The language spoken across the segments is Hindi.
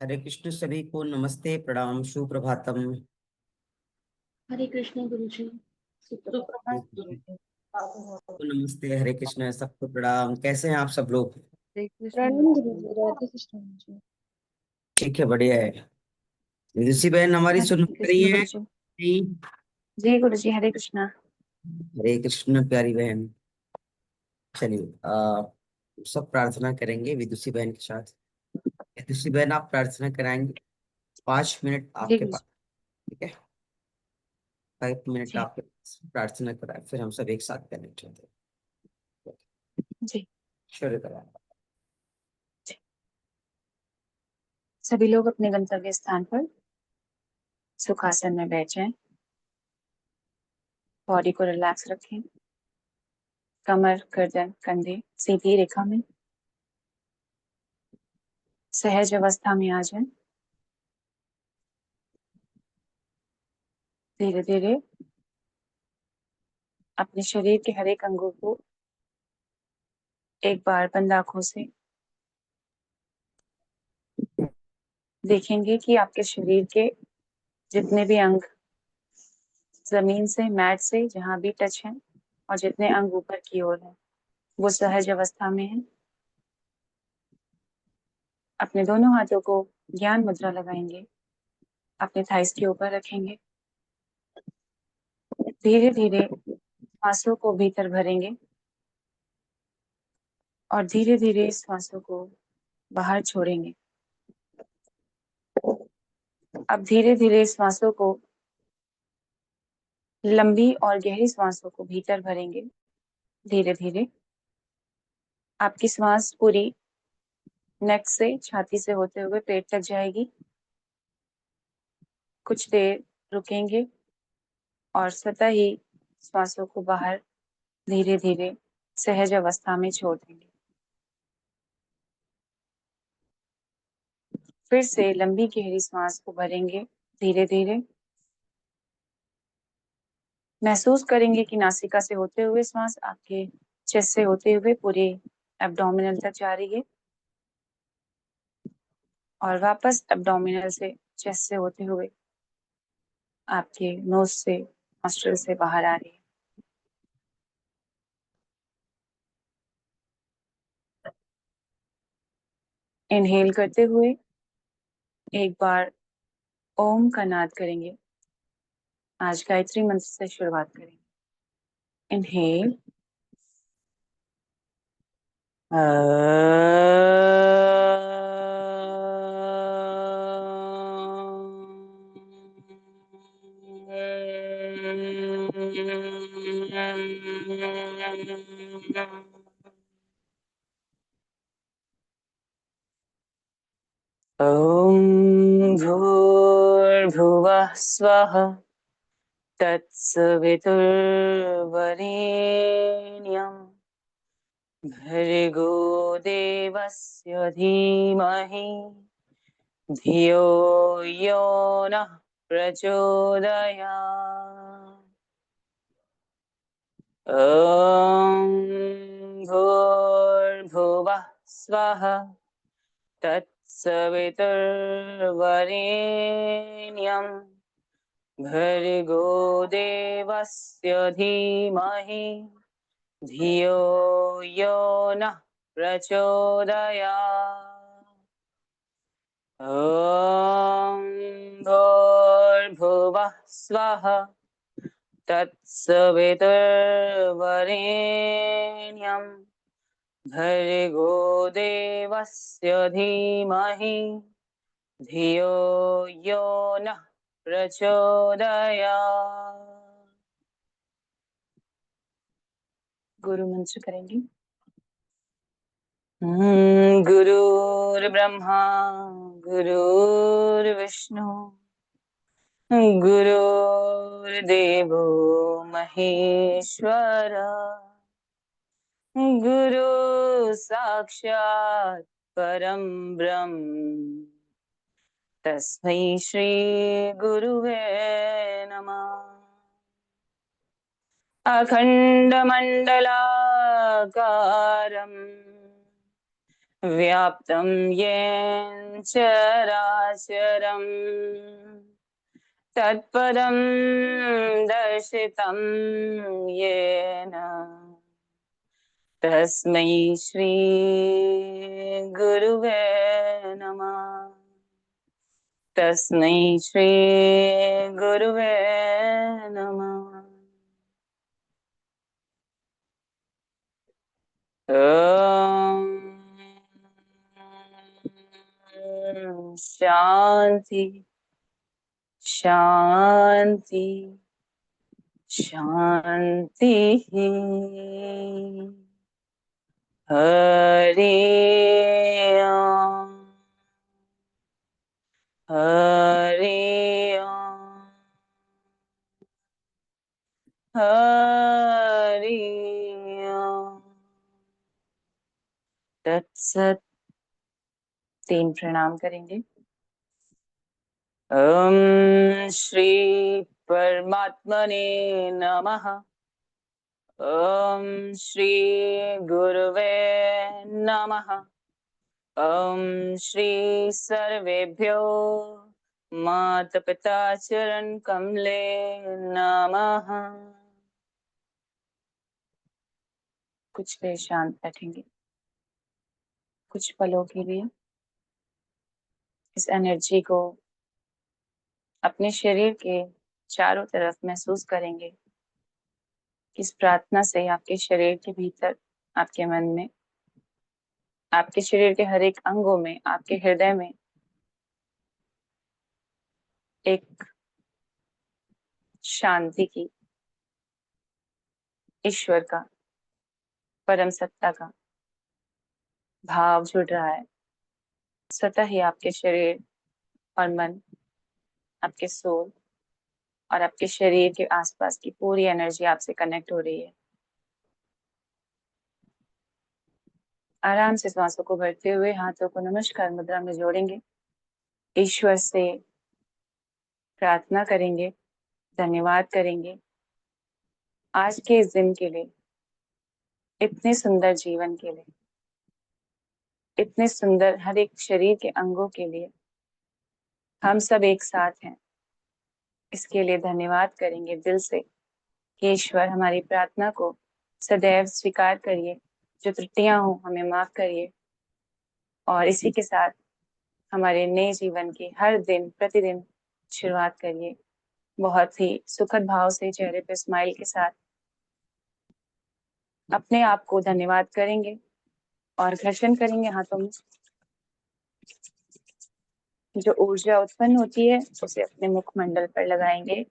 हरे कृष्ण सभी को नमस्ते प्रणाम सुप्रभातम। हरे कृष्ण गुरु जी। हरे सुप्रभात गुरु कृष्ण जी। को नमस्ते, हरे कृष्ण सबको प्रणाम। कैसे हैं आप सब लोग? हरे कृष्ण प्रणाम गुरु गुरु जी, राधे कृष्ण गुरु जी। ठीक है, बढ़िया है। ऋषि बहन हमारी सुन हरे रही कृष्ण है गुरु जी। जी? जी गुरु जी, हरे कृष्णा। हरे कृष्ण प्यारी बहन। चलिए सब प्रार्थना करेंगे विदुषी बहन के साथ। विदुषी बहन आप प्रार्थना कराएंगे। 5 मिनट जी आपके गुरु पास। जी। ठीक है, 5 मिनट जी आपके पास प्रार्थना कराए, फिर हम सब एक साथ कनेक्ट होते हैं। जी शुरू करें। जी। सभी लोग अपने गंतव्य स्थान पर सुखासन में बैठ जाएं। बॉडी को रिलैक्स रखें। कमर, गर्दन, कंधे सीधी रेखा में सहज अवस्था में आ जाएं। धीरे धीरे अपने शरीर के हर एक अंगों को एक बार बंद आंखों से देखेंगे कि आपके शरीर के जितने भी अंग जमीन से, मैट से जहां भी टच हैं और जितने अंग ऊपर की ओर हैं वो सहज अवस्था में है। अपने दोनों हाथों को ज्ञान मुद्रा लगाएंगे, अपने थाइस के ऊपर रखेंगे। धीरे धीरे श्वासों को भीतर भरेंगे और धीरे धीरे श्वासों को बाहर छोड़ेंगे। अब धीरे धीरे श्वासों को, लंबी और गहरी श्वासों को भीतर भरेंगे। धीरे धीरे आपकी श्वास पूरी नेक से, छाती से होते हुए पेट तक जाएगी। कुछ देर रुकेंगे और स्वतः ही श्वासों को बाहर धीरे धीरे सहज अवस्था में छोड़ देंगे। फिर से लंबी गहरी सांस को भरेंगे। धीरे धीरे महसूस करेंगे कि नासिका से होते हुए सांस आपके चेस्ट से होते हुए पूरे एब्डोमिनल तक जा रही है और वापस एब्डोमिनल से, चेस्ट से होते हुए आपके नोज से, नॉस्ट्रिल से बाहर आ रही है। इनहेल करते हुए एक बार ओम का नाद करेंगे। आज गायत्री मंत्र से शुरुआत करेंगे। इनहेल, ॐ भूर्भुवः स्वः तत्सवितुर्वरेण्यं भर्गो देवस्य धीमहि धियो यो नः प्रचोदयात्। ॐ भूर्भुवः स्वः तत्सवितुर्वरेण्यं भर्गो देवस्य धीमहि धियो यो नः प्रचोदयात्। ॐ भूर्भुवः स्वः तत्सवितुर्वरेण्यं भर्गो देवस्य धीमहि धियो यो नः प्रचोदयात्। गुरु मंत्र करेंगे। गुरुर्ब्रह्मा गुरुर्विष्णु गुरुर्देवो महेश्वर गुरु साक्षात् परं ब्रह्म तस्मै श्री गुरुवे नमः। अखंडमंडलाकारं व्याप्तं येन चराचरम् तत्पदं दर्शितं येन तस्मै श्री गुरुवे नमः। तस्मै श्री गुरुवे नमः। शांति शांति शांति। हरि ओम हरि ओम हरि ओम। तत्सत। 3 प्रणाम करेंगे। ओम श्री परमात्मने नमः। ओम श्री गुरुवे नमः। ओम श्री सर्वेभ्यो माता पिता चरण कमले नमः। कुछ देर शांत बैठेंगे, कुछ पलों के लिए इस एनर्जी को अपने शरीर के चारों तरफ महसूस करेंगे। इस प्रार्थना से आपके शरीर के भीतर, आपके मन में, आपके शरीर के हर एक अंगों में, आपके हृदय में एक शांति की, ईश्वर का, परम सत्ता का भाव जुड़ रहा है। स्वतः ही आपके शरीर और मन, आपके सोल और आपके शरीर के आसपास की पूरी एनर्जी आपसे कनेक्ट हो रही है। आराम से सांसों को भरते हुए हाथों को नमस्कार मुद्रा में जोड़ेंगे। ईश्वर से प्रार्थना करेंगे, धन्यवाद करेंगे आज के इस दिन के लिए, इतने सुंदर जीवन के लिए, इतने सुंदर हर एक शरीर के अंगों के लिए। हम सब एक साथ हैं, इसके लिए धन्यवाद करेंगे दिल से कि ईश्वर हमारी प्रार्थना को सदैव स्वीकार करिए। जो त्रुटियां हो हमें माफ करिए और इसी के साथ हमारे नए जीवन की हर दिन प्रतिदिन शुरुआत करिए। बहुत ही सुखद भाव से चेहरे पे स्माइल के साथ अपने आप को धन्यवाद करेंगे और घर्षण करेंगे हाथों में। जो ऊर्जा उत्पन्न होती है उसे अपने मुखमंडल पर लगाएंगे।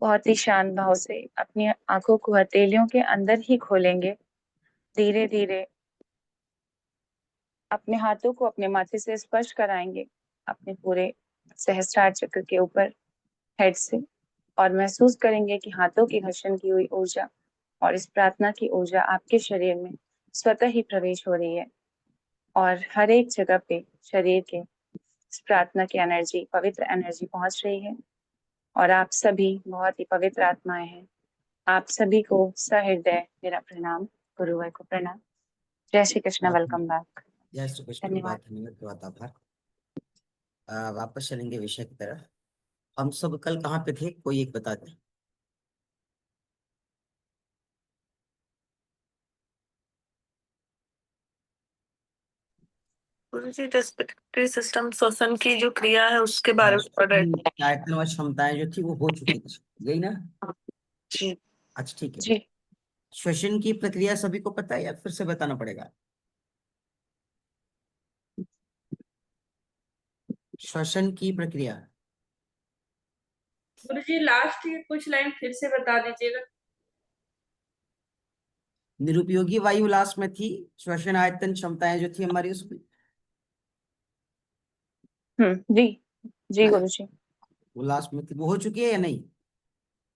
बहुत ही शांत भाव से अपनी आंखों को हथेलियों के अंदर ही खोलेंगे। धीरे धीरे अपने हाथों को अपने माथे से स्पर्श कराएंगे, अपने पूरे सहस्त्रार चक्र के ऊपर हेड से, और महसूस करेंगे कि हाथों की घर्षण की हुई ऊर्जा और इस प्रार्थना की ऊर्जा आपके शरीर में स्वतः ही प्रवेश हो रही है और हर एक जगह पे शरीर के इस प्रार्थना की एनर्जी, पवित्र एनर्जी पहुंच रही है। और आप सभी बहुत ही पवित्र आत्माएं हैं। आप सभी को सहृदय मेरा प्रणाम, गुरुवर को प्रणाम। जय श्री कृष्ण, बहुत वेलकम बैक। जय श्री कृष्ण। धन्यवाद। बहुत धन्यवाद, बहुत आभार। वापस चलेंगे विषय की तरफ। हम सब कल कहाँ पे थे, कोई एक बता दे। गुरुजी, रेस्पिरेटरी सिस्टम श्वसन की जो क्रिया है उसके बारे में पढ़ रहे थे। आयतन व क्षमताएं जो थी वो हो चुकी थी, गई ना। जी अच्छा ठीक है। जी श्वसन की प्रक्रिया सभी को पता है या फिर से बताना पड़ेगा? श्वसन की प्रक्रिया। गुरुजी, लास्ट की कुछ लाइन फिर से बता दीजिएगा। निरुपयोगी वायु लास्ट में थी, श्वसन आयतन क्षमताएं जो थी हमारी उसमें। जी जी गुरुजी। वो लास्ट में थी, वो हो चुकी है या नहीं?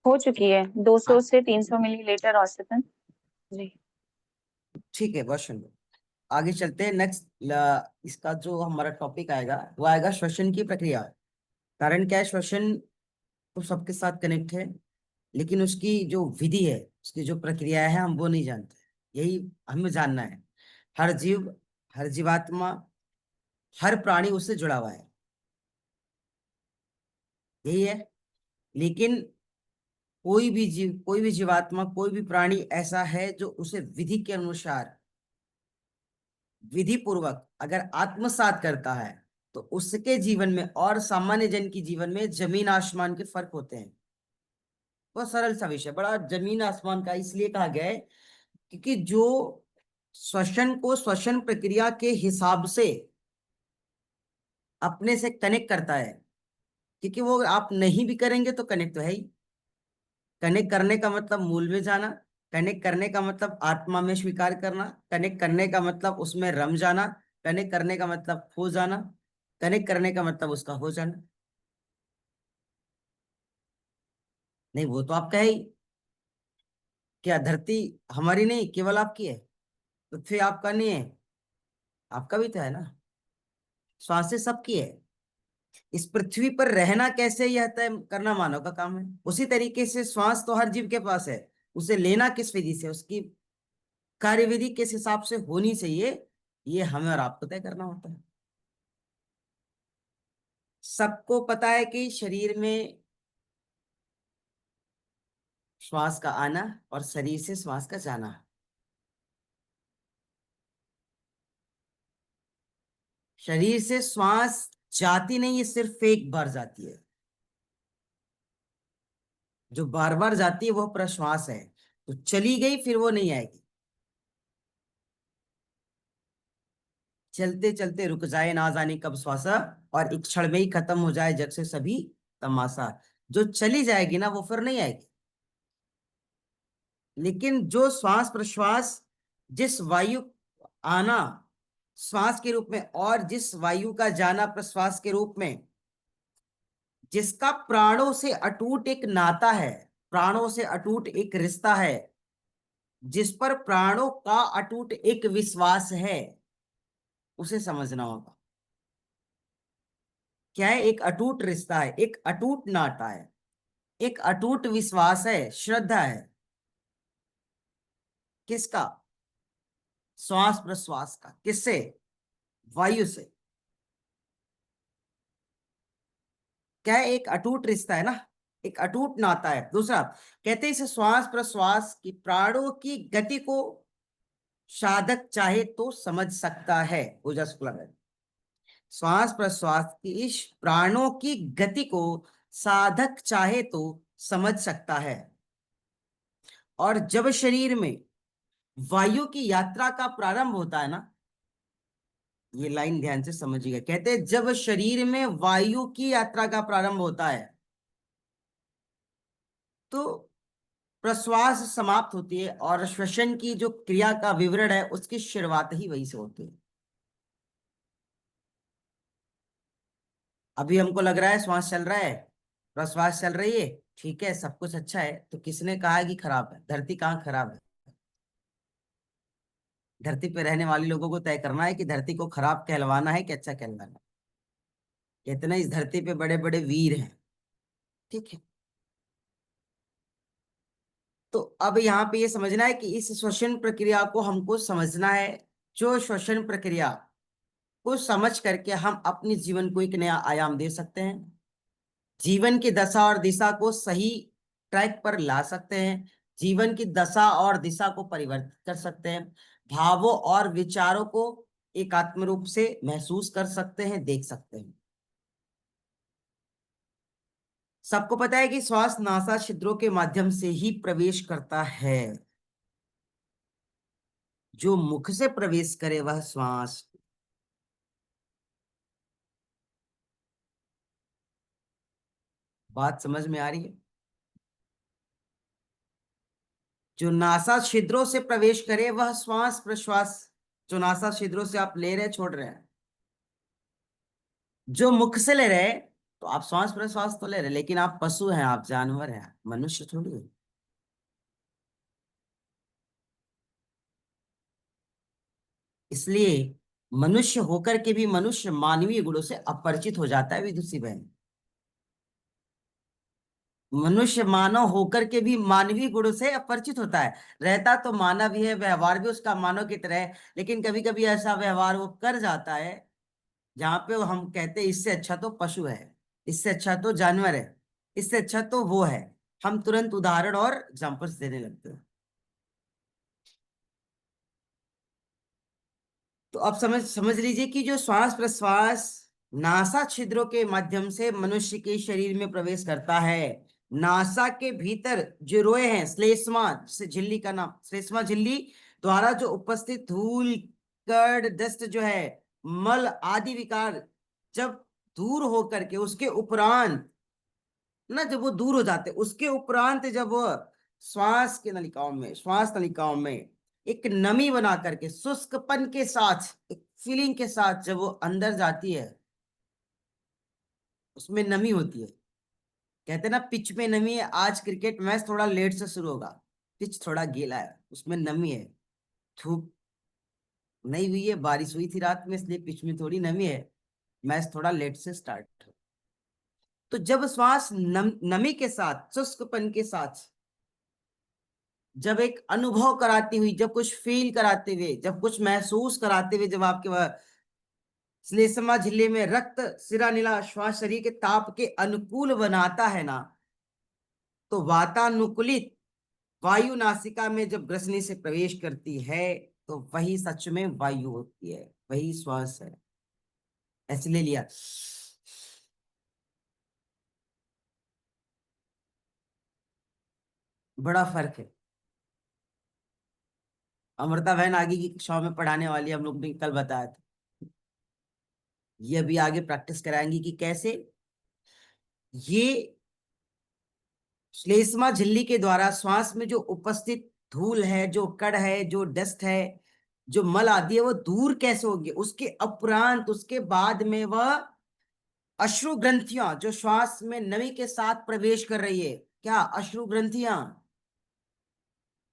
हो चुकी है 200 से 300 मिलीलीटर औसतन। जी ठीक है, बहुत सुंदर। आगे चलते हैं। नेक्स्ट इसका जो हमारा टॉपिक आएगा वो आएगा श्वसन की प्रक्रिया। कारण क्या है, श्वसन तो सबके साथ कनेक्ट है, लेकिन उसकी जो विधि है, उसकी जो प्रक्रिया है, हम वो नहीं जानते। यही हमें जानना है। हर जीव हर जीवात्मा, हर प्राणी उससे जुड़ा हुआ है, यही है। लेकिन कोई भी जीवात्मा, कोई भी प्राणी ऐसा है जो उसे विधि के अनुसार, विधि पूर्वक अगर आत्मसात करता है, तो उसके जीवन में और सामान्य जन की जीवन में जमीन आसमान के फर्क होते हैं। बहुत सरल सा विषय, बड़ा जमीन आसमान का इसलिए कहा गया है क्योंकि जो श्वसन को श्वसन प्रक्रिया के हिसाब से अपने से कनेक्ट करता है, क्योंकि वो आप नहीं भी करेंगे तो कनेक्ट तो है ही। कनेक्ट करने का मतलब मूल में जाना, कनेक्ट करने का मतलब आत्मा में स्वीकार करना, कनेक्ट करने का मतलब उसमें रम जाना, कनेक्ट करने का मतलब खो जाना, कनेक्ट करने का मतलब उसका हो जाना। नहीं, वो तो आपका है ही। क्या धरती हमारी नहीं, केवल आपकी है? पृथ्वी आपका नहीं है, आपका भी तो है ना। श्वासें सबकी है। इस पृथ्वी पर रहना कैसे, यह तय करना मानव का काम है। उसी तरीके से श्वास तो हर जीव के पास है, उसे लेना किस विधि से, उसकी कार्यविधि किस हिसाब से होनी चाहिए, ये हमें और आपको तय करना होता है। सबको पता है कि शरीर में श्वास का आना और शरीर से श्वास का जाना। शरीर से श्वास जाती नहीं है, सिर्फ एक बार जाती है। जो बार बार जाती है वो प्रश्वास है। तो चली गई फिर वो नहीं आएगी। चलते चलते रुक जाए ना जाने कब श्वासा, और एक क्षण में ही खत्म हो जाए जग से सभी तमाशा। जो चली जाएगी ना वो फिर नहीं आएगी। लेकिन जो श्वास प्रश्वास, जिस वायु आना श्वास के रूप में और जिस वायु का जाना प्रश्वास के रूप में, जिसका प्राणों से अटूट एक नाता है, प्राणों से अटूट एक रिश्ता है, जिस पर प्राणों का अटूट एक विश्वास है, उसे समझना होगा। क्या है? एक अटूट रिश्ता है, एक अटूट नाता है, एक अटूट विश्वास है, श्रद्धा है। किसका? श्वास प्रश्वास का। किससे? वायु से। क्या है? एक अटूट रिश्ता है ना, एक अटूट नाता है। दूसरा कहते हैं, इस श्वास प्रश्वास की प्राणों की गति को साधक चाहे तो समझ सकता है। ऊर्जा शुक्ला है। श्वास प्रश्वास की इस प्राणों की गति को साधक चाहे तो समझ सकता है। और जब शरीर में वायु की यात्रा का प्रारंभ होता है ना, ये लाइन ध्यान से समझिएगा। कहते हैं जब शरीर में वायु की यात्रा का प्रारंभ होता है तो प्रश्वास समाप्त होती है, और श्वसन की जो क्रिया का विवरण है उसकी शुरुआत ही वही से होती है। अभी हमको लग रहा है श्वास चल रहा है, प्रश्वास चल रही है, ठीक है, सब कुछ अच्छा है, तो किसने कहा है कि खराब है? धरती कहाँ खराब है? धरती पे रहने वाले लोगों को तय करना है कि धरती को खराब कहलवाना है कि अच्छा कहलवाना है। कितने इस धरती पे बड़े बड़े वीर हैं, ठीक है। तो अब यहाँ पे ये समझना है कि इस श्वसन प्रक्रिया को हमको समझना है। जो श्वसन प्रक्रिया को समझ करके हम अपने जीवन को एक नया आयाम दे सकते हैं, जीवन की दशा और दिशा को सही ट्रैक पर ला सकते हैं, जीवन की दशा और दिशा को परिवर्तित कर सकते हैं, भावों और विचारों को एकात्म रूप से महसूस कर सकते हैं, देख सकते हैं। सबको पता है कि श्वास नासा छिद्रों के माध्यम से ही प्रवेश करता है। जो मुख से प्रवेश करे वह श्वास। बात समझ में आ रही है? जो नासा छिद्रों से प्रवेश करे वह श्वास प्रश्वास। जो नासा छिद्रों से आप ले रहे छोड़ रहे हैं, जो मुख से ले रहे, तो आप श्वास प्रश्वास तो ले रहे, लेकिन आप पशु हैं, आप जानवर हैं, मनुष्य थोड़ी है। इसलिए मनुष्य होकर के भी मनुष्य मानवीय गुणों से अपरिचित हो जाता है, विदुषी बहन। मनुष्य मानव होकर के भी मानवीय गुणों से अपरिचित होता है। रहता तो मानव ही है, व्यवहार भी उसका मानव की तरह है, लेकिन कभी कभी ऐसा व्यवहार वो कर जाता है जहां पे हम कहते हैं इससे अच्छा तो पशु है, इससे अच्छा तो जानवर है, इससे अच्छा तो वो है। हम तुरंत उदाहरण और एग्जांपल्स देने लगते हैं। तो अब समझ समझ लीजिए कि जो श्वास प्रश्वास नासा छिद्रों के माध्यम से मनुष्य के शरीर में प्रवेश करता है। नासा के भीतर जो रोए हैं, श्लेष्मा से झिल्ली का नाम, श्लेष्मा झिल्ली द्वारा जो उपस्थित धूल, कण, डस्ट जो है, मल आदि विकार जब दूर होकर के उसके उपरांत ना, जब वो दूर हो जाते उसके उपरांत जब वो श्वास के नलिकाओं में, श्वास नलिकाओं में एक नमी बना करके शुष्कपन के साथ, एक फीलिंग के साथ जब वो अंदर जाती है, उसमें नमी होती है। कहते हैं ना पिच में नमी है, आज क्रिकेट मैच थोड़ा लेट से शुरू होगा, पिच थोड़ा गीला है, उसमें नमी है। धूप नहीं हुई है, बारिश हुई थी रात में, इसलिए पिच में थोड़ी नमी है, मैच थोड़ा लेट से स्टार्ट। तो जब श्वास नमी के साथ, शुष्कपन के साथ जब एक अनुभव कराती हुई, जब कुछ फील कराते हुए, जब कुछ महसूस कराते हुए, जब आपके श्लेष्मा झिल्ली में रक्त सिरा नीला श्वास शरीर के ताप के अनुकूल बनाता है ना, तो वातानुकूलित वायु नासिका में जब ग्रसनी से प्रवेश करती है, तो वही सच में वायु होती है, वही श्वास है। ऐसे ले लिया, बड़ा फर्क है। अमृता बहन आगे की कक्षाओं में पढ़ाने वाली, हम लोग ने कल बताया था, ये अभी आगे प्रैक्टिस कराएंगी कि कैसे ये श्लेष्मा झिल्ली के द्वारा श्वास में जो उपस्थित धूल है, जो कण है, जो डस्ट है, जो मल आदि है, वो दूर कैसे होगी। उसके उपरांत, उसके बाद में वह अश्रु ग्रंथियां जो श्वास में नमी के साथ प्रवेश कर रही है, क्या अश्रु ग्रंथियां,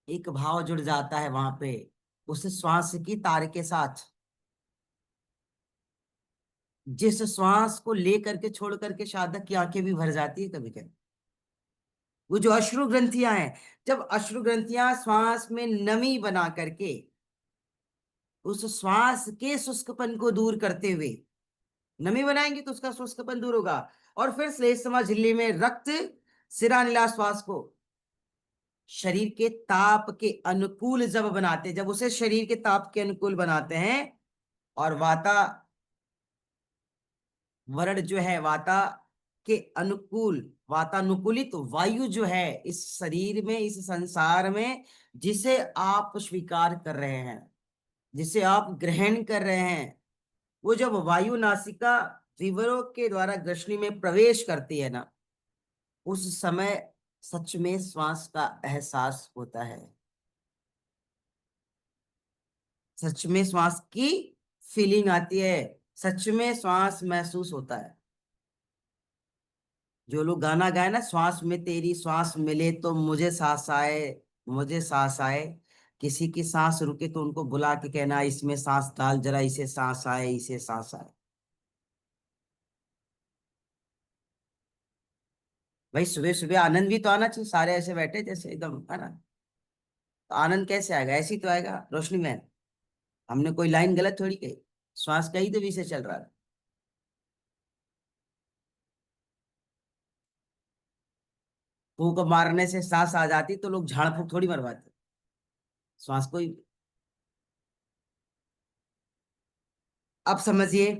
एक भाव जुड़ जाता है वहां पे उस श्वास की तार के साथ। जिस श्वास को लेकर के छोड़ करके साधक की आंखें भी भर जाती है कभी कभी, वो जो अश्रु ग्रंथियां हैं, जब अश्रु ग्रंथियां श्वास में नमी बना करके उस श्वास के शुष्कपन को दूर करते हुए नमी बनाएंगे, तो उसका शुष्कपन दूर होगा। और फिर श्लेष्मा झिल्ली में रक्त सिरानिला श्वास को शरीर के ताप के अनुकूल जब बनाते, जब उसे शरीर के ताप के अनुकूल बनाते हैं, और वातावरण जो है, वाता के अनुकूल, वातानुकूलित वायु जो है इस शरीर में, इस संसार में, जिसे आप स्वीकार कर रहे हैं, जिसे आप ग्रहण कर रहे हैं, वो जब वायु नासिका विवरों के द्वारा ग्रसनी में प्रवेश करती है ना, उस समय सच में श्वास का एहसास होता है, सच में श्वास की फीलिंग आती है, सच में श्वास महसूस होता है। जो लोग गाना गाए ना, श्वास में तेरी श्वास मिले तो मुझे सांस आए, मुझे सांस आए, किसी की सांस रुके तो उनको बुला के कहना इसमें सांस डाल जरा, इसे सांस आए, इसे सांस आए। भाई सुबह सुबह आनंद भी तो आना चाहिए, सारे ऐसे बैठे जैसे एकदम, है ना। तो आनंद कैसे आएगा, ऐसे ही तो आएगा रोशनी में। हमने कोई लाइन गलत थोड़ी कही, श्वास का ही तो विषय चल रहा है। फूंक मारने से सांस आ जाती तो लोग झाड़ फूंक थोड़ी मरवाते, श्वास को ही। अब समझिए,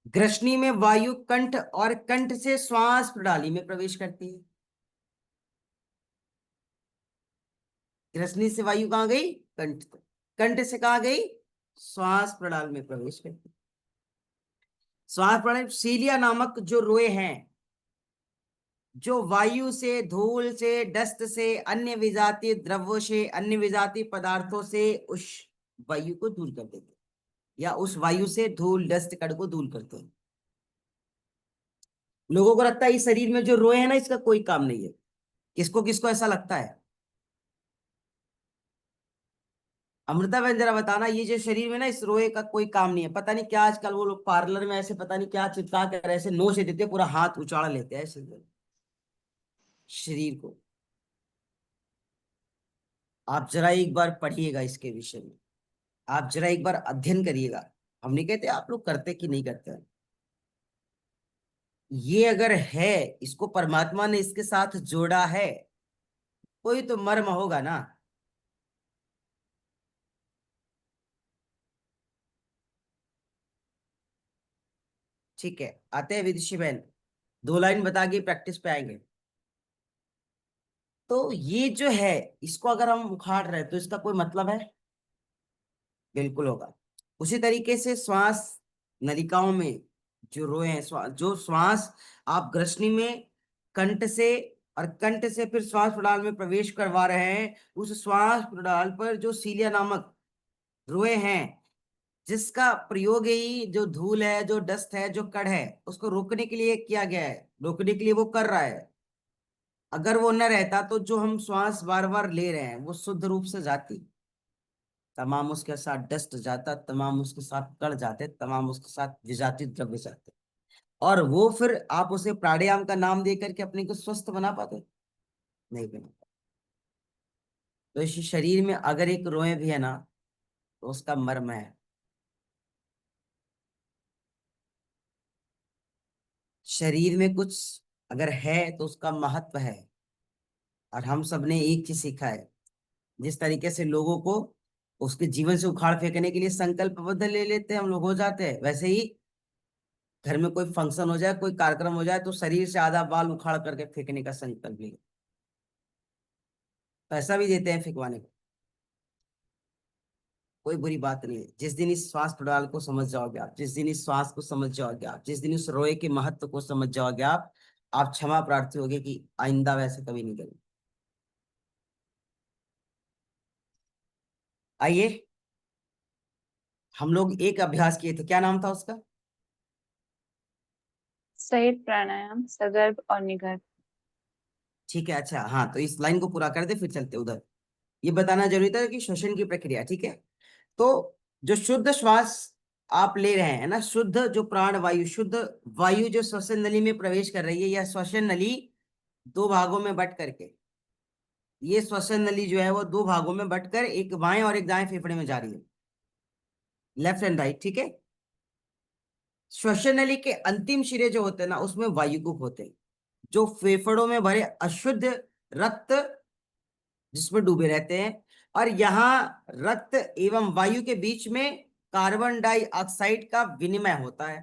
ग्रसनी में वायु कंठ और कंठ से श्वास प्रणाली में प्रवेश करती है। ग्रसनी से वायु कहाँ गई, कंठ तक, कंठ से कहाँ गई, श्वास प्रणाली में प्रवेश करती है। श्वास प्रणाली सीलिया नामक जो रोए हैं, जो वायु से, धूल से, डस्ट से, अन्य विजातीय द्रव्यों से, अन्य विजातीय पदार्थों से उस वायु को दूर कर देते, या उस वायु से धूल डस्ट कण को दूर करते हैं। लोगों को लगता है इस शरीर में जो रोए हैं ना, इसका कोई काम नहीं है। किसको किसको ऐसा लगता है? अमृता बहन जरा बताना, ये जो शरीर में ना इस रोए का कोई काम नहीं है। पता नहीं क्या आजकल वो लोग पार्लर में ऐसे पता नहीं क्या चिपका कर ऐसे नोच देते हैं, पूरा हाथ उचाड़ लेते हैं ऐसे। शरीर को। आप जरा एक बार पढ़िएगा इसके विषय में, आप जरा एक बार अध्ययन करिएगा। हम नहीं कहते आप लोग करते कि नहीं करते, ये अगर है, इसको परमात्मा ने इसके साथ जोड़ा है, कोई तो मर्म होगा ना। ठीक है, आते हैं विदुषी बहन, 2 लाइन बता के प्रैक्टिस पे आएंगे। तो ये जो है, इसको अगर हम उखाड़ रहे हैं तो इसका कोई मतलब है? बिल्कुल होगा। उसी तरीके से श्वास नलिकाओं में जो रोए हैं, जो श्वास आप ग्रसनी में कंठ से, और कंठ से फिर श्वास प्रणाल में प्रवेश करवा रहे हैं, उस श्वास प्रणाल पर जो सीलिया नामक रोए हैं, जिसका प्रयोग ही जो धूल है, जो डस्ट है, जो कण है, उसको रोकने के लिए किया गया है, रोकने के लिए वो कर रहा है। अगर वो न रहता तो जो हम श्वास बार बार ले रहे हैं वो शुद्ध रूप से जाती, तमाम उसके साथ डस्ट जाता, तमाम उसके साथ कण जाते, तमाम उसके साथ विजातीय द्रव्य जाते, और वो फिर आप उसे प्राणायाम का नाम दे करके अपने को स्वस्थ बना पाते? नहीं बना पाते। तो इस शरीर में अगर एक रोए भी है ना, तो उसका मर्म है। शरीर में कुछ अगर है तो उसका महत्व है। और हम सब ने एक चीज सीखा है, जिस तरीके से लोगों को उसके जीवन से उखाड़ फेंकने के लिए संकल्पबद्ध ले लेते हैं हम लोग, हो जाते हैं, वैसे ही घर में कोई फंक्शन हो जाए, कोई कार्यक्रम हो जाए, तो शरीर से आधा बाल उखाड़ करके फेंकने का संकल्प ले, पैसा भी देते हैं फेंकवाने को। कोई बुरी बात नहीं है। जिस दिन इस श्वास प्रणाली को समझ जाओगे आप, जिस दिन इस श्वास को समझ जाओगे आप, जिस दिन इस रोए के महत्व को समझ जाओगे आप क्षमा प्रार्थी होगे कि आइंदा वैसे कभी नहीं करेंगे। आइए, हम लोग एक अभ्यास किए थे, क्या नाम था उसका? सहित प्राणायाम सगर्भ और निगर्भ। ठीक है, अच्छा, हाँ, तो इस लाइन को पूरा कर दे फिर चलते उधर। ये बताना जरूरी था कि श्वसन की प्रक्रिया, ठीक है। तो जो शुद्ध श्वास आप ले रहे हैं ना, शुद्ध जो प्राण वायु, शुद्ध वायु जो श्वसन नली में प्रवेश कर रही है, यह श्वसन नली 2 भागों में बट करके, ये श्वसन नली जो है वो 2 भागों में बटकर एक बाएं और एक दाएं फेफड़े में जा रही है, लेफ्ट एंड राइट, ठीक है। श्वसन नली के अंतिम सिरे जो होते हैं ना, उसमें वायुकूप होते हैं, जो फेफड़ों में भरे अशुद्ध रक्त जिसमें डूबे रहते हैं, और यहाँ रक्त एवं वायु के बीच में कार्बन डाइऑक्साइड का विनिमय होता है।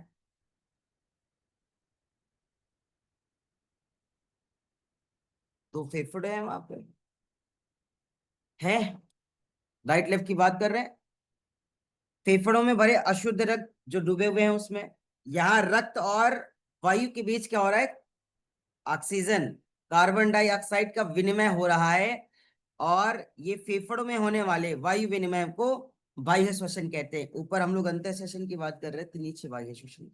तो फेफड़े हैं वहां पे, है, राइट लेफ्ट की बात कर रहे हैं। फेफड़ों में भरे अशुद्ध रक्त जो डूबे हुए हैं उसमें, यहाँ रक्त और वायु के बीच क्या हो रहा है? ऑक्सीजन, कार्बन डाइऑक्साइड का विनिमय हो रहा है। और ये फेफड़ों में होने वाले वायु विनिमय को बाह्य श्वसन कहते हैं। ऊपर हम लोग अंतः श्वसन की बात कर रहे थे, नीचे बाह्य श्वसन।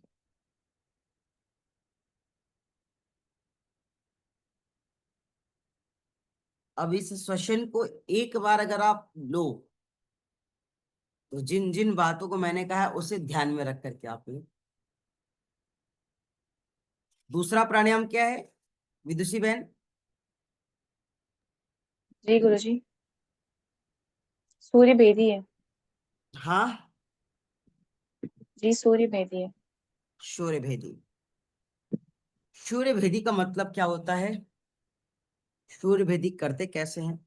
अब इस श्वसन को एक बार अगर आप लो, तो जिन जिन बातों को मैंने कहा है उसे ध्यान में रख करके आप लो। दूसरा प्राणायाम क्या है विदुषी बहन? जी गुरुजी, सूर्य भेदी है। हाँ, जी सूर्य भेदी है। सूर्य भेदी। सूर्य भेदी का मतलब क्या होता है? सूर्य भेदी करते कैसे हैं?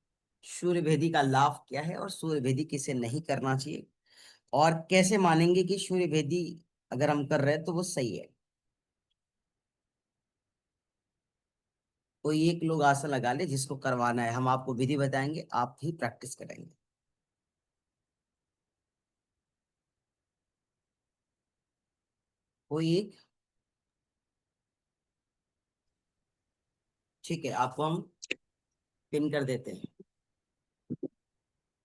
सूर्य भेदी का लाभ क्या है, और सूर्य भेदी किसे नहीं करना चाहिए, और कैसे मानेंगे कि सूर्य भेदी अगर हम कर रहे हैं तो वो सही है? कोई एक लोग आसन लगा ले जिसको करवाना है, हम आपको विधि बताएंगे, आप ही प्रैक्टिस करेंगे। कोई एक, ठीक है, आपको हम पिन कर देते हैं।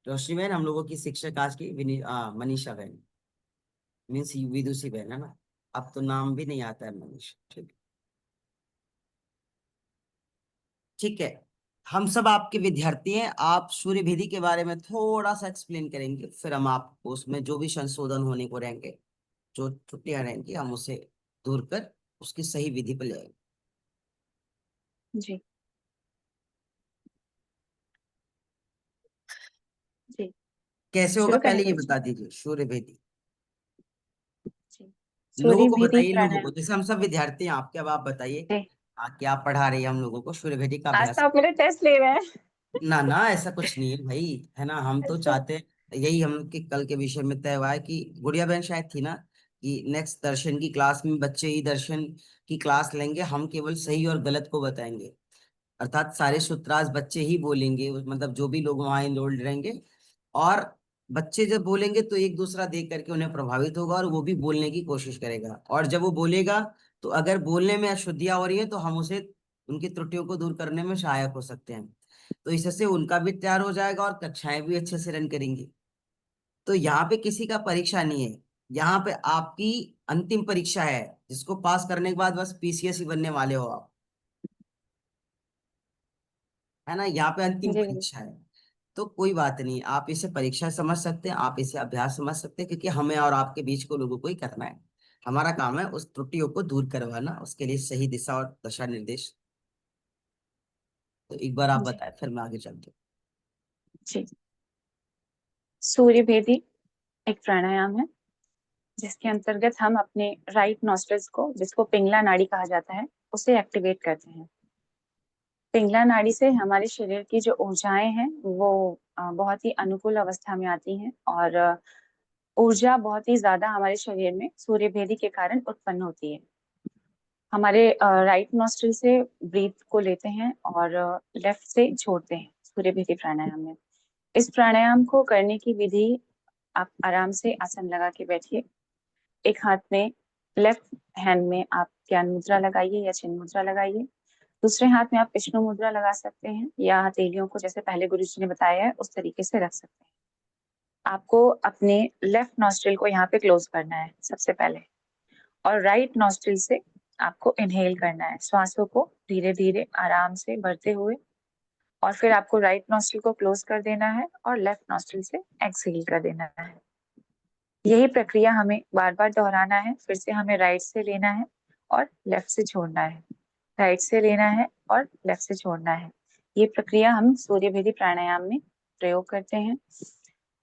रोशनी बहन हम लोगों की शिक्षक आज की मनीषा बहन, मीन्स विदुषी बहन है ना। अब तो नाम भी नहीं आता है मनीषा, ठीक। ठीक है, हम सब आपके विद्यार्थी हैं। आप सूर्य भेदी के बारे में थोड़ा सा एक्सप्लेन करेंगे, फिर हम आपको उसमें जो भी संशोधन होने को रहेंगे, जो त्रुटियां रहेंगी, हम उसे दूर कर उसकी सही विधि पर ले आएंगे। जी कैसे होगा शुरू करें पहले ये गुरुजी? बता दीजिए, सूर्य भेदी। जी। लोगों सूर्य को भेदी बताइए, लोगों को, प्राणायाम। जैसे हम सब विद्यार्थी हैं आपके, अब आप बताइए जी। कि आप पढ़ा रही हैं हम लोगों को सूर्य भेदी का आज तो अभ्यास। आप मेरे टेस्ट ले रहे हैं। ना ना, ऐसा कुछ नहीं है भाई, है ना, हम तो अच्छा। चाहते हैं, यही हम लोग के कल के विषय में तय हुआ है कि गुड़िया बहन शायद थी ना, कि नेक्स्ट दर्शन की क्लास में बच्चे ही दर्शन की क्लास लेंगे, हम केवल सही और गलत को बताएंगे। अर्थात सारे सूत्रास बच्चे ही बोलेंगे, मतलब जो भी लोग वहां इनरोल्ड रहेंगे। और बच्चे जब बोलेंगे तो एक दूसरा देख करके उन्हें प्रभावित होगा और वो भी बोलने की कोशिश करेगा, और जब वो बोलेगा तो अगर बोलने में अशुद्धियां हो रही है तो हम उसे, उनकी त्रुटियों को दूर करने में सहायक हो सकते हैं। तो इससे उनका भी तैयार हो जाएगा और कक्षाएं भी अच्छे से रन करेंगी। तो यहाँ पे किसी का परीक्षा नहीं है, यहाँ पे आपकी अंतिम परीक्षा है, जिसको पास करने के बाद बस पीसीएस ही बनने वाले हो आप, है ना, यहाँ पे अंतिम जी गुरुजी। परीक्षा है। तो कोई बात नहीं, आप इसे परीक्षा समझ सकते हैं, आप इसे अभ्यास समझ सकते हैं, क्योंकि हमें और आपके बीच को लोगों को ही करना है। हमारा काम है उस त्रुटियों को दूर करवाना, उसके लिए सही दिशा और दिशा निर्देश। तो एक बार आप जी। बताएं, फिर मैं आगे चलती हूँ। जी। सूर्य भेदी एक प्राणायाम है जिसके अंतर्गत हम अपने राइट नॉस्ट्रिल्स को, जिसको पिंगला नाड़ी कहा जाता है, उसे एक्टिवेट करते हैं। पिंगला नाड़ी से हमारे शरीर की जो ऊर्जाएं हैं वो बहुत ही अनुकूल अवस्था में आती हैं, और ऊर्जा बहुत ही ज्यादा हमारे शरीर में सूर्य भेदी के कारण उत्पन्न होती है। हमारे राइट नॉस्ट्रिल से ब्रीथ को लेते हैं और लेफ्ट से छोड़ते हैं सूर्य भेदी प्राणायाम में। इस प्राणायाम को करने की विधि, आप आराम से आसन लगा के बैठिए। एक हाथ में, लेफ्ट हैंड में आप ज्ञान मुद्रा लगाइए या चिन्ह मुद्रा लगाइए। दूसरे हाथ में आप विष्णु मुद्रा लगा सकते हैं, या हथेलियों को जैसे पहले गुरुजी ने बताया है उस तरीके से रख सकते हैं। आपको अपने लेफ्ट नॉस्ट्रिल को यहाँ पे क्लोज करना है सबसे पहले, और राइट नॉस्ट्रिल से आपको इनहेल करना है श्वासों को धीरे धीरे आराम से भरते हुए, और फिर आपको राइट नॉस्ट्रिल को क्लोज कर देना है और लेफ्ट नॉस्ट्रिल से एक्सहेल कर देना है। यही प्रक्रिया हमें बार बार दोहराना है। फिर से हमें राइट से लेना है और लेफ्ट से छोड़ना है, राइट से लेना है और लेफ्ट से छोड़ना है। ये प्रक्रिया हम सूर्य भेदी प्राणायाम में प्रयोग करते हैं।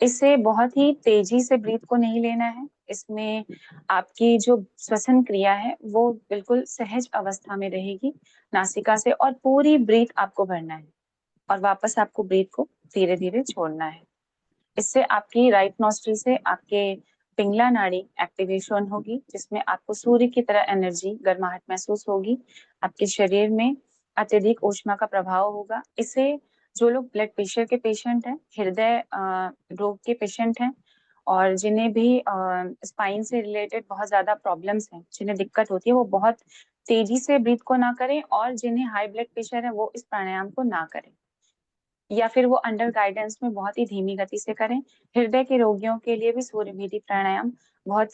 इससे बहुत ही तेजी से ब्रीथ को नहीं लेना है। इसमें आपकी जो श्वसन क्रिया है वो बिल्कुल सहज अवस्था में रहेगी नासिका से, और पूरी ब्रीथ आपको भरना है और वापस आपको ब्रीथ को धीरे धीरे छोड़ना है। इससे आपकी राइट नॉस्ट्रिल से आपके पिंगला नाड़ी एक्टिवेशन होगी, जिसमें आपको सूर्य की तरह एनर्जी, गर्माहट महसूस होगी। आपके शरीर में अत्यधिक ऊष्मा का प्रभाव होगा। इससे जो लोग ब्लड प्रेशर के पेशेंट हैं, हृदय रोग के पेशेंट हैं, और जिन्हें भी स्पाइन से रिलेटेड बहुत ज्यादा प्रॉब्लम्स हैं, जिन्हें दिक्कत होती है, वो बहुत तेजी से ब्रीथ को ना करें, और जिन्हें हाई ब्लड प्रेशर है वो इस प्राणायाम को ना करें, या फिर वो अंडर गाइडेंस में बहुत ही धीमी गति से करें। हृदय के रोगियों के लिए भी सूर्य भेदी प्राणायाम बहुत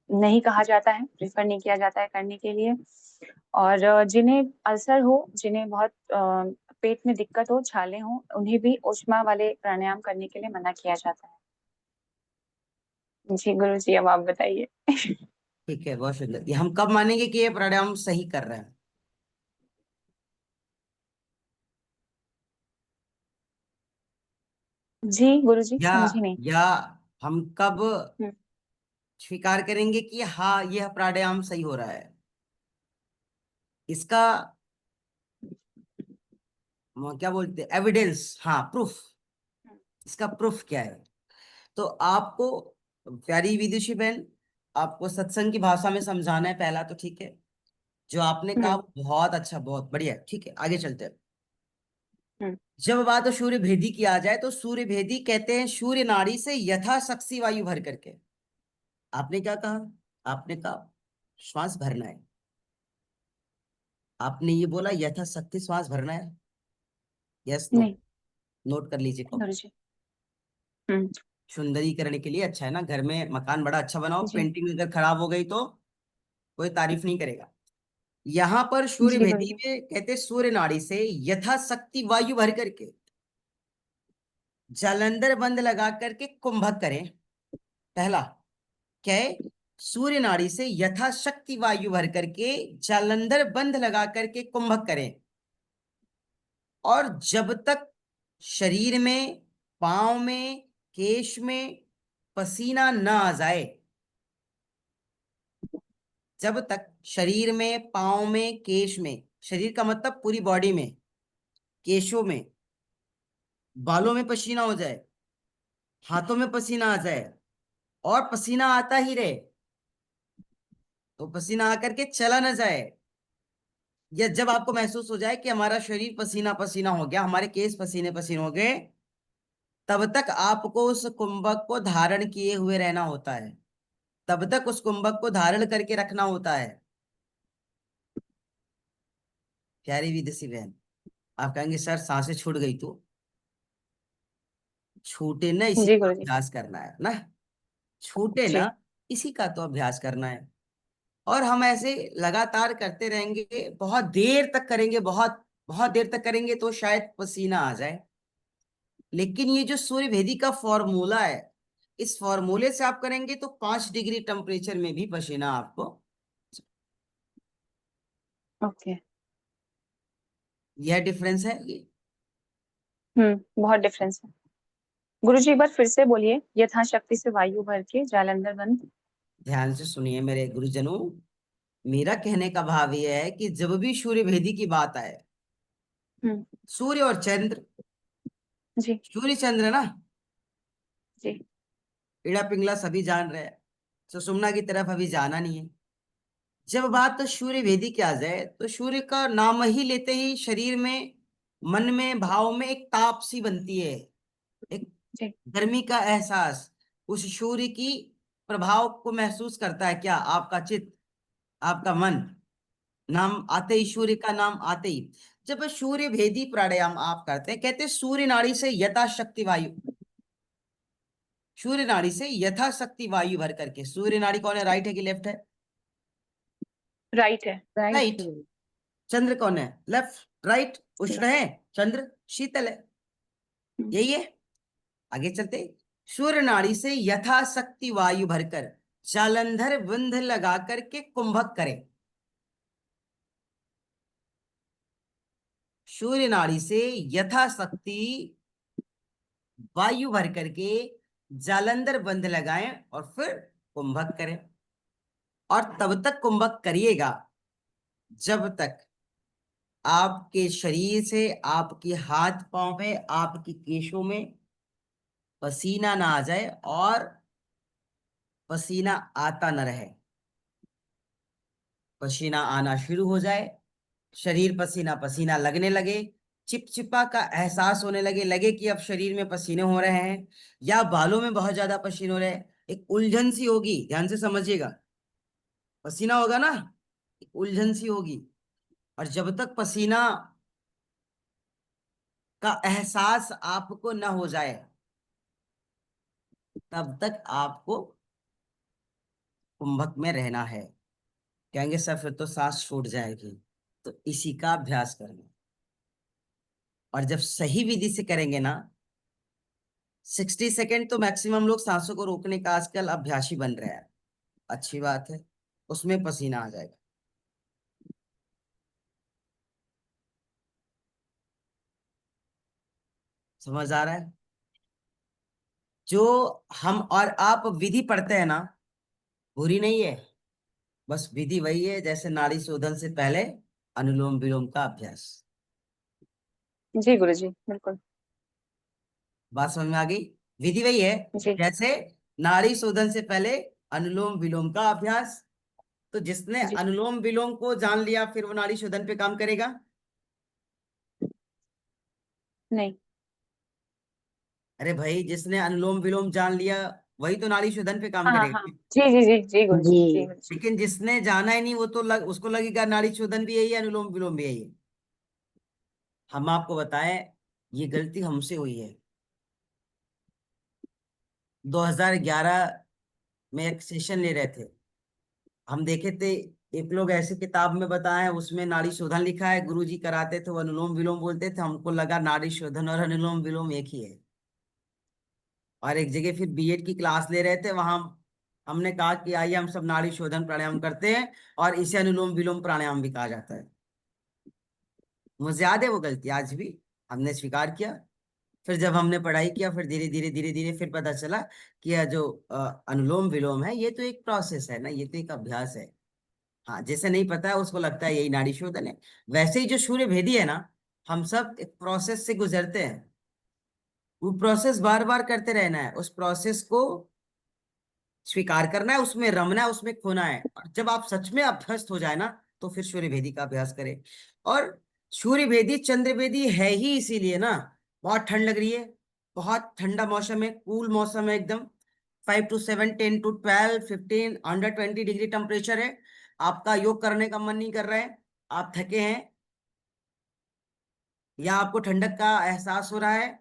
नहीं कहा जाता है, प्रेफर नहीं किया जाता है करने के लिए। और जिन्हें अल्सर हो, जिन्हें बहुत पेट में दिक्कत हो, छाले हो, उन्हें भी ऊष्मा वाले प्राणायाम करने के लिए मना किया जाता है। जी गुरु जी, अब आप बताइए। ठीक है, बहुत शुक्रिया। ये हम कब मानेंगे कि ये प्राणायाम सही कर रहे हैं? जी गुरु जी, या समझी नहीं। या हम कब हम्म। स्वीकार करेंगे कि हाँ यह प्राणायाम सही हो रहा है? इसका क्या बोलते हैं, एविडेंस, हाँ, प्रूफ। इसका प्रूफ क्या है? तो आपको, प्यारी विदुषी बहन, आपको सत्संग की भाषा में समझाना है पहला, तो ठीक है, जो आपने कहा हम्म। वो बहुत अच्छा, बहुत बढ़िया, ठीक है, आगे चलते हैं। हम्म। जब बात सूर्य भेदी की आ जाए, तो सूर्य भेदी कहते हैं सूर्य नाड़ी से यथाशक्ति वायु भर करके। आपने क्या कहा? आपने कहा श्वास भरना है, आपने ये बोला यथाशक्ति श्वास भरना है। Yes, no? नहीं नोट कर लीजिए गुरु कॉपी। जी। हम्म। सुंदरीकरण के लिए अच्छा है ना, घर में मकान बड़ा अच्छा बनाओ, जी। पेंटिंग अगर खराब हो गई तो कोई तारीफ नहीं करेगा। यहां पर सूर्य जी गुरु भेदी जी। में कहते सूर्य नाड़ी से यथाशक्ति वायु भर करके जालंधर बंद लगा करके कुंभक करें। पहला क्या है? सूर्य नाड़ी से यथाशक्ति वायु भर करके जालंधर बंद लगा करके कुंभक करें, और जब तक शरीर में, पांव में, केश में पसीना न आ जाए, जब तक शरीर में, पाँव में, केश में, शरीर का मतलब पूरी बॉडी में, केशों में, बालों में पसीना हो जाए, हाथों में पसीना आ जाए और पसीना आता ही रहे, तो पसीना आकर के चला न जाए, या जब आपको महसूस हो जाए कि हमारा शरीर पसीना पसीना हो गया, हमारे केस पसीने पसीने हो गए, तब तक आपको उस कुंभक को धारण किए हुए रहना होता है, तब तक उस कुंभक को धारण करके रखना होता है। प्यारी विदेशी बहन, आप कहेंगे सर सांसें छूट गई, तो छूटे ना, इसी जी का गुरुजी। अभ्यास करना है ना, छूटे जी। ना, इसी का तो अभ्यास करना है। और हम ऐसे लगातार करते रहेंगे, बहुत देर तक करेंगे, बहुत बहुत देर तक करेंगे तो शायद पसीना आ जाए। लेकिन ये जो सूर्य भेदी का फॉर्मूला है, इस फॉर्मूले से आप करेंगे तो 5 डिग्री टेम्परेचर में भी पसीना आपको। ओके। यह डिफरेंस है ये। बहुत डिफरेंस है। गुरुजी एक बार फिर से बोलिए, यथाशक्ति से वायु भर के जालंधर बंद। ध्यान से सुनिए मेरे गुरुजनों, मेरा कहने का भाव यह है कि जब भी सूर्य भेदी की बात आए, हम्म। सूर्य और चंद्र, जी। सूर्य चंद्र ना, जी। इड़ा पिंगला सभी जान रहे हैं, सुषुम्ना की तरफ अभी जाना नहीं है। जब बात तो सूर्य भेदी की आ जाए, तो सूर्य का नाम ही लेते ही शरीर में, मन में, भाव में एक ताप सी बनती है, एक जी। गर्मी का एहसास। उस सूर्य की प्रभाव को महसूस करता है क्या आपका चित्त, आपका मन? नाम आते ही, सूर्य का नाम आते ही, जब सूर्य भेदी प्राणायाम आप करते हैं, कहते हैं सूर्य नाड़ी से यथाशक्ति वायु, सूर्य नाड़ी से यथाशक्ति वायु भर करके। सूर्य नाड़ी कौन है, राइट है कि लेफ्ट है? राइट है। राइट। चंद्र कौन है, लेफ्ट राइट? उष्ण है चंद्र, शीतल है, यही है। आगे चलते, सूर्य नाड़ी से यथाशक्ति वायु भरकर जालंधर बंध लगा करके कुंभक करे। सूर्य नाड़ी से यथाशक्ति वायु भर करके जालंधर बंध लगाएं और फिर कुंभक करें। और तब तक कुंभक करिएगा जब तक आपके शरीर से, आपके हाथ पांव में, आपकी केशों में पसीना ना आ जाए और पसीना आता न रहे। पसीना आना शुरू हो जाए, शरीर पसीना पसीना लगने लगे, चिपचिपा का एहसास होने लगे, लगे कि अब शरीर में पसीने हो रहे हैं या बालों में बहुत ज्यादा पसीने हो रहे हैं, एक उलझन सी होगी, ध्यान से समझिएगा। पसीना होगा ना, एक उलझन सी होगी। और जब तक पसीना का एहसास आपको न हो जाए, तब तक आपको कुंभक में रहना है। कहेंगे सर फिर तो सांस छूट जाएगी, तो इसी का अभ्यास करना। और जब सही विधि से करेंगे ना, 60 सेकेंड तो मैक्सिमम लोग सांसों को रोकने का आजकल अभ्यासी बन रहे हैं, अच्छी बात है, उसमें पसीना आ जाएगा। समझ आ रहा है? जो हम और आप विधि पढ़ते हैं ना, बुरी नहीं है, बस विधि वही है जैसे नाड़ी शोधन से पहले अनुलोम विलोम का अभ्यास। जी गुरुजी, बिल्कुल। बात समझ में आ गई? विधि वही है जी। जैसे नाड़ी शोधन से पहले अनुलोम विलोम का अभ्यास। तो जिसने जी। अनुलोम विलोम को जान लिया, फिर वो नाड़ी शोधन पे काम करेगा? नहीं। अरे भाई, जिसने अनुलोम विलोम जान लिया, वही तो नाड़ी शोधन पे काम हाँ हाँ हाँ। करेगा। जी जी जी जी गुरुजी, जी गुरुजी। लेकिन जिसने जाना ही नहीं, वो तो उसको लगेगा नाड़ी शोधन भी यही है, अनुलोम विलोम भी यही है। हम आपको बताएं, ये गलती हमसे हुई है। 2011 में एक सेशन ले रहे थे, हम देखे थे, एक लोग ऐसे किताब में बताए, उसमें नाड़ी शोधन लिखा है, गुरुजी कराते थे, वो अनुलोम विलोम बोलते थे, हमको लगा नाड़ी शोधन और अनुलोम विलोम एक ही है। और एक जगह फिर बीएड की क्लास ले रहे थे, वहां हमने कहा कि आइए हम सब नाड़ी शोधन प्राणायाम करते हैं, और इसे अनुलोम विलोम प्राणायाम भी कहा जाता है। मुझे याद है वो गलती आज भी, हमने स्वीकार किया, फिर जब हमने पढ़ाई किया, फिर धीरे धीरे धीरे धीरे फिर पता चला कि यह जो अनुलोम विलोम है, ये तो एक प्रोसेस है ना, ये तो एक अभ्यास है। हाँ, जैसे नहीं पता है उसको लगता है यही नाड़ी शोधन है, वैसे ही जो सूर्य भेदी है ना, हम सब एक प्रोसेस से गुजरते हैं। वो प्रोसेस बार बार करते रहना है, उस प्रोसेस को स्वीकार करना है, उसमें रमना है, उसमें खोना है। और जब आप सच में अभ्यस्त हो जाए ना, तो फिर सूर्य भेदी का अभ्यास करें। और सूर्य भेदी चंद्र भेदी है ही इसीलिए ना। बहुत ठंड लग रही है, बहुत ठंडा मौसम है, कूल मौसम है एकदम, 5 to 7, 10 to 12, 15, under 20 degree temperature है। आपका योग करने का मन नहीं कर रहा है, आप थके हैं, या आपको ठंडक का एहसास हो रहा है,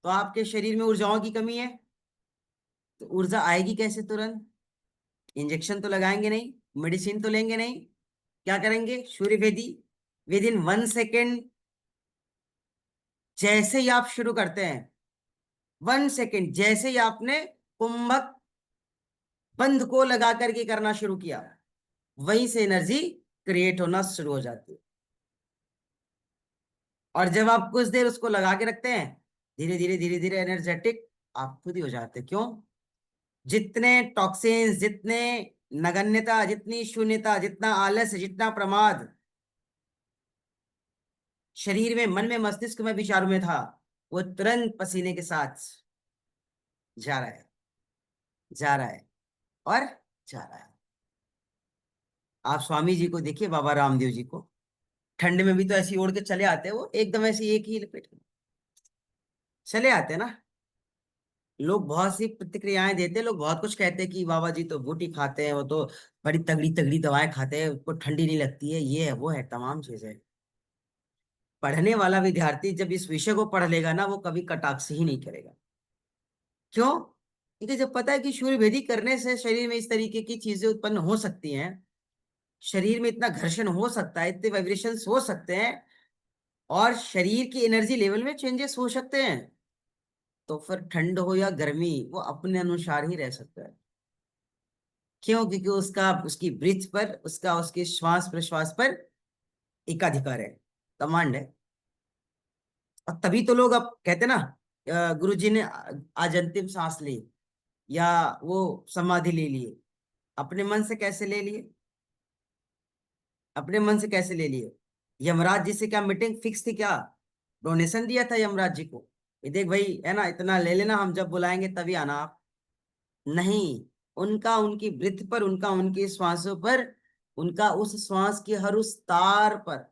तो आपके शरीर में ऊर्जाओं की कमी है। तो ऊर्जा आएगी कैसे तुरंत? इंजेक्शन तो लगाएंगे नहीं, मेडिसिन तो लेंगे नहीं, क्या करेंगे? सूर्य भेदी। विद इन 1 सेकेंड, जैसे ही आप शुरू करते हैं, 1 सेकेंड जैसे ही आपने कुंभक बंद को लगा करके करना शुरू किया, वहीं से एनर्जी क्रिएट होना शुरू हो जाती है। और जब आप कुछ देर उसको लगा के रखते हैं, धीरे धीरे धीरे धीरे एनर्जेटिक आप खुद ही हो जाते हैं। क्यों? जितने टॉक्सिन्स, जितने नगण्यता, जितनी शून्यता, जितना आलस्य, जितना प्रमाद शरीर में, मन में, मस्तिष्क में, विचारों में था, वो तुरंत पसीने के साथ जा रहा है, जा रहा है और जा रहा है। आप स्वामी जी को देखिए, बाबा रामदेव जी को, ठंड में भी तो ऐसे ही ओढ़ के चले आते हैं, वो एकदम ऐसे एक ही लपेट में चले आते हैं ना। लोग बहुत सी प्रतिक्रियाएं देते हैं, लोग बहुत कुछ कहते हैं कि बाबा जी तो बूटी खाते हैं, वो तो बड़ी तगड़ी तगड़ी दवाएं खाते हैं, उनको ठंडी नहीं लगती है, ये है वो है, तमाम चीजें। पढ़ने वाला विद्यार्थी जब इस विषय को पढ़ लेगा ना, वो कभी कटाक्ष ही नहीं करेगा। क्यों? क्योंकि जब पता है कि सूर्य भेदी करने से शरीर में इस तरीके की चीजें उत्पन्न हो सकती हैं, शरीर में इतना घर्षण हो सकता है, इतने वाइब्रेशंस हो सकते हैं, और शरीर की एनर्जी लेवल में चेंजेस हो सकते हैं, तो फिर ठंड हो या गर्मी, वो अपने अनुसार ही रह सकता है। क्यों? क्योंकि उसका, उसकी ब्रीथ पर, उसका, उसके श्वास प्रश्वास पर एकाधिकार है, कमांड है। और तभी तो लोग अब कहते ना, गुरु जी ने आज अंतिम सांस ली, या वो समाधि ले लिए। अपने मन से कैसे ले लिए? अपने मन से कैसे ले लिए? यमराज जी से क्या मीटिंग फिक्स थी क्या? डोनेशन दिया था यमराज जी को, ये देख भाई है ना, इतना ले लेना, हम जब बुलाएंगे तभी आना आप। नहीं, उनका उनकी वृत्त पर, उनका उनके श्वासों पर, उनका उस श्वास की हर उस तार पर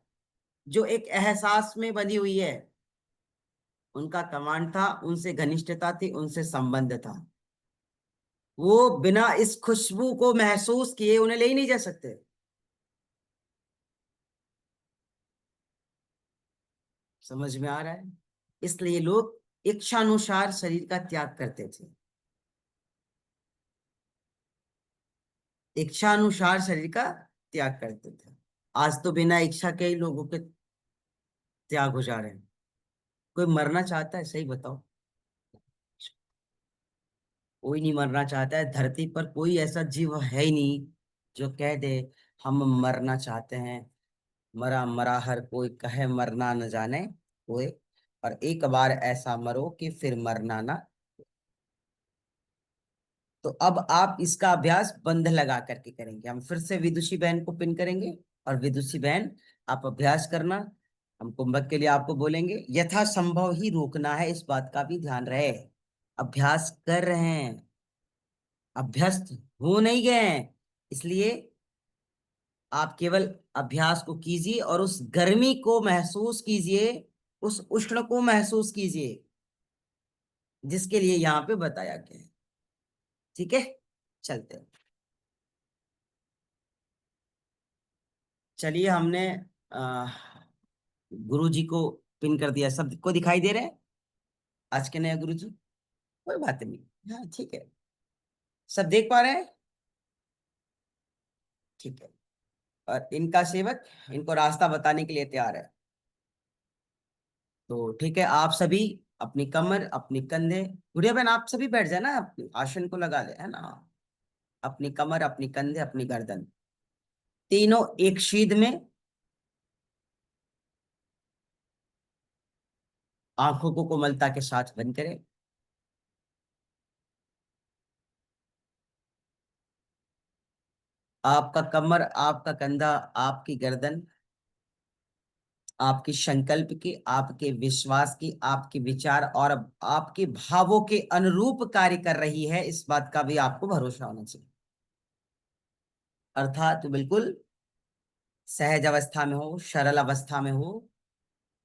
जो एक एहसास में बंधी हुई है, उनका कमांड था, उनसे घनिष्ठता थी, उनसे संबंध था। वो बिना इस खुशबू को महसूस किए उन्हें ले ही नहीं जा सकते। समझ में आ रहा है? इसलिए लोग इच्छानुसार शरीर का त्याग करते थे, इच्छानुसार शरीर का त्याग करते थे। आज तो बिना इच्छा के ही लोगों के त्याग हो जा रहे हैं। कोई मरना चाहता है? सही बताओ, कोई नहीं मरना चाहता है। धरती पर कोई ऐसा जीव है ही नहीं जो कह दे हम मरना चाहते हैं। मरा मरा हर कोई कहे, मरना न जाने कोई, और एक बार ऐसा मरो कि फिर मरना ना। तो अब आप इसका अभ्यास बंध लगा करके करेंगे। हम फिर से विदुषी बहन को पिन करेंगे, और विदुषी बहन आप अभ्यास करना। हम कुंभक के लिए आपको बोलेंगे, यथासंभव ही रोकना है, इस बात का भी ध्यान रहे। अभ्यास कर रहे हैं, अभ्यस्त हो नहीं गए हैं, इसलिए आप केवल अभ्यास को कीजिए और उस गर्मी को महसूस कीजिए, उस उष्ण को महसूस कीजिए, जिसके लिए यहाँ पे बताया गया है। ठीक है, चलते हैं। चलिए, हमने गुरु जी को पिन कर दिया। सब को दिखाई दे रहे हैं आज के नए गुरु जी? कोई बात नहीं, हाँ ठीक है, सब देख पा रहे हैं? ठीक है। और इनका सेवक इनको रास्ता बताने के लिए तैयार है। तो ठीक है, आप सभी अपनी कमर, अपनी कंधे, गुड़िया बहन आप सभी बैठ जाए ना, अपनी आसन को लगा ले, है ना। अपनी कमर, अपनी कंधे, अपनी गर्दन, तीनों एक शीद में आंखों को कोमलता के साथ बंद करें। आपका कमर, आपका कंधा, आपकी गर्दन आपकी संकल्प की, आपके विश्वास की, आपके विचार और आपके भावों के अनुरूप कार्य कर रही है, इस बात का भी आपको भरोसा होना चाहिए। अर्थात बिल्कुल सहज अवस्था में हो, सरल अवस्था में हो,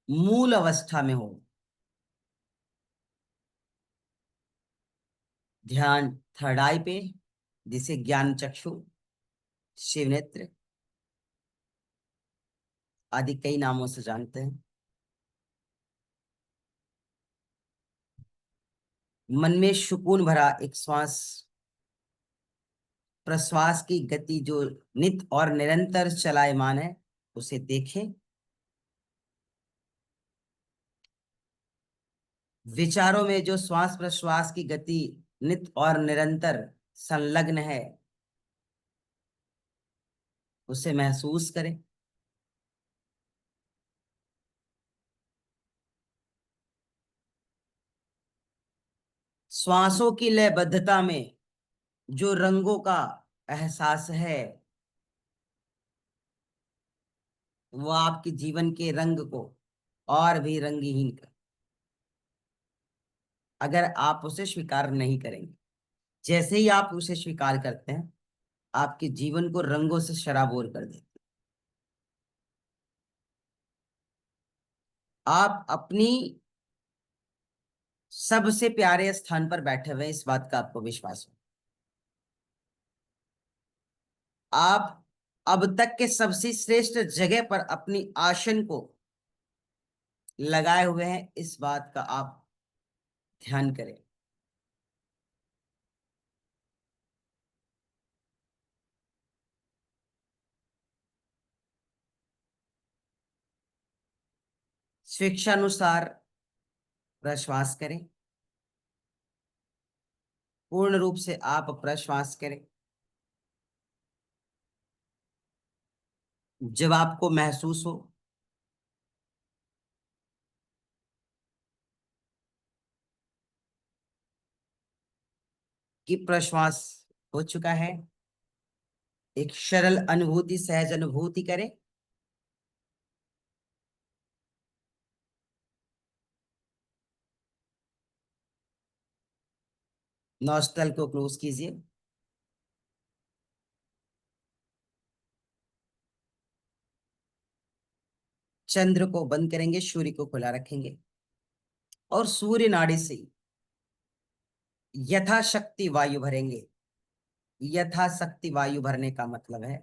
मूल अवस्था में हो। ध्यान थर्ड आई पे, जिसे ज्ञान चक्षु, शिव नेत्र आदि कई नामों से जानते हैं। मन में सुकून भरा एक श्वास प्रश्वास की गति जो नित और निरंतर चलायमान है, उसे देखें। विचारों में जो श्वास प्रश्वास की गति नित और निरंतर संलग्न है, उसे महसूस करें। श्वासों की लयबद्धता में जो रंगों का एहसास है, वो आपके जीवन के रंग को और भी रंगहीन कर, अगर आप उसे स्वीकार नहीं करेंगे। जैसे ही आप उसे स्वीकार करते हैं, आपके जीवन को रंगों से शराबोर कर देते। आप अपनी सबसे प्यारे स्थान पर बैठे हुए हैं, इस बात का आपको विश्वास हो। आप अब तक के सबसे श्रेष्ठ जगह पर अपनी आसन को लगाए हुए हैं, इस बात का आप ध्यान करें। स्वेच्छानुसार प्रश्वास करें। पूर्ण रूप से आप प्रश्वास करें। जब आपको महसूस हो कि प्रश्वास हो चुका है, एक सरल अनुभूति, सहज अनुभूति करें। नॉस्ट्रल को क्लोज कीजिए। चंद्र को बंद करेंगे, सूर्य को खुला रखेंगे और सूर्य नाड़ी से यथाशक्ति वायु भरेंगे। यथाशक्ति वायु भरने का मतलब है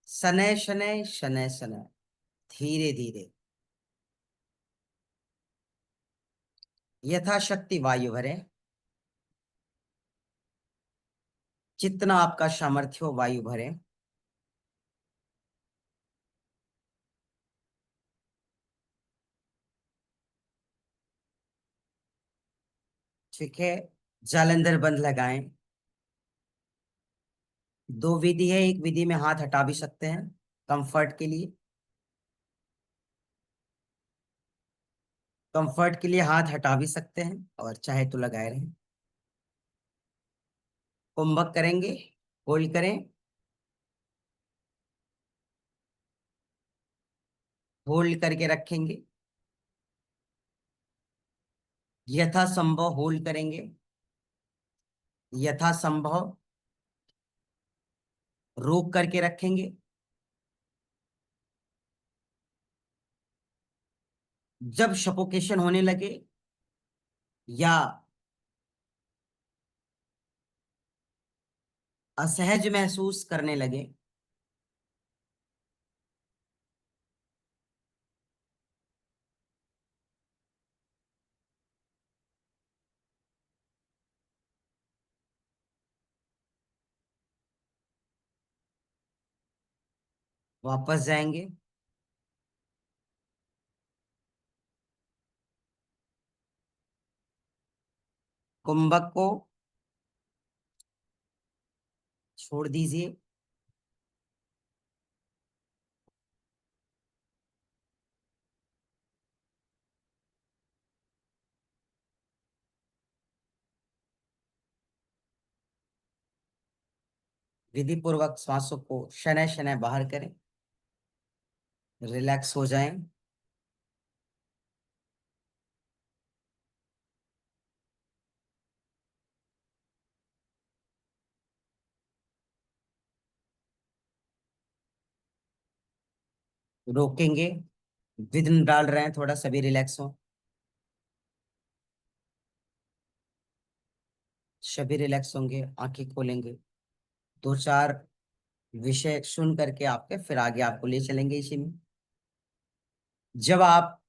शनय शनय शनय शनय, धीरे धीरे यथाशक्ति वायु भरें। जितना आपका सामर्थ्य हो वायु भरें। ठीक है, जालंधर बंद लगाएं। दो विधि है, एक विधि में हाथ हटा भी सकते हैं कंफर्ट के लिए। कंफर्ट के लिए हाथ हटा भी सकते हैं और चाहे तो लगाए रहें। कुंभक करेंगे, होल्ड करें। होल्ड करके रखेंगे, यथासंभव होल्ड करेंगे, यथासंभव रोक करके रखेंगे। जब सफोकेशन होने लगे या असहज महसूस करने लगे, वापस जाएंगे। कुंभक को छोड़ दीजिए। विधि पूर्वक श्वासों को शनय शनय बाहर करें, रिलैक्स हो जाएं। रोकेंगे, विद्म डाल रहे हैं, थोड़ा सभी रिलैक्स हो, सभी रिलैक्स होंगे, आंखें खोलेंगे। दो चार विषय सुन करके आपके फिर आगे आपको ले चलेंगे इसी में। जब आप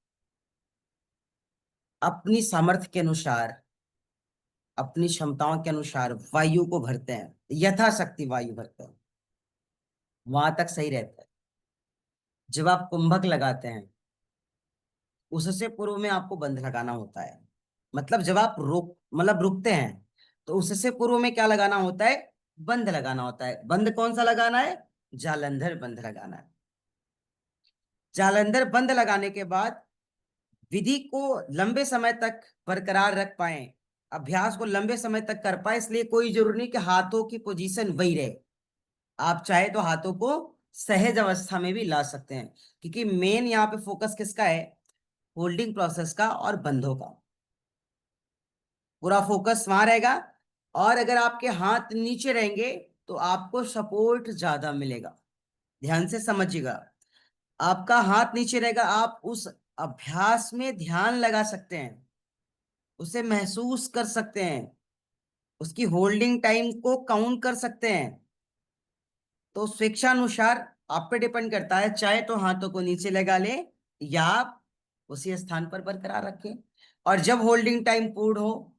अपनी सामर्थ्य के अनुसार, अपनी क्षमताओं के अनुसार वायु को भरते हैं, यथाशक्ति वायु भरते हैं, वहां तक सही रहता है। जब आप कुंभक लगाते हैं, उससे पूर्व में आपको बंध लगाना होता है। मतलब जब आप रुकते हैं, तो उससे पूर्व में क्या लगाना होता है? बंध लगाना होता है। बंध कौन सा लगाना है? जालंधर बंध लगाना है। जालंधर बंध लगाने के बाद विधि को लंबे समय तक बरकरार रख पाए, अभ्यास को लंबे समय तक कर पाए, इसलिए कोई जरूरी नहीं कि हाथों की पोजीशन वही रहे। आप चाहे तो हाथों को सहज अवस्था में भी ला सकते हैं, क्योंकि मेन यहाँ पे फोकस किसका है? होल्डिंग प्रोसेस का और बंधों का। पूरा फोकस वहां रहेगा। और अगर आपके हाथ नीचे रहेंगे तो आपको सपोर्ट ज्यादा मिलेगा। ध्यान से समझिएगा, आपका हाथ नीचे रहेगा, आप उस अभ्यास में ध्यान लगा सकते हैं, उसे महसूस कर सकते हैं, उसकी होल्डिंग टाइम को काउंट कर सकते हैं। तो स्वेच्छानुसार आप पे डिपेंड करता है, चाहे तो हाथों को नीचे लगा ले या आप उसी स्थान पर बरकरार रखें। और जब होल्डिंग टाइम पूर्ण हो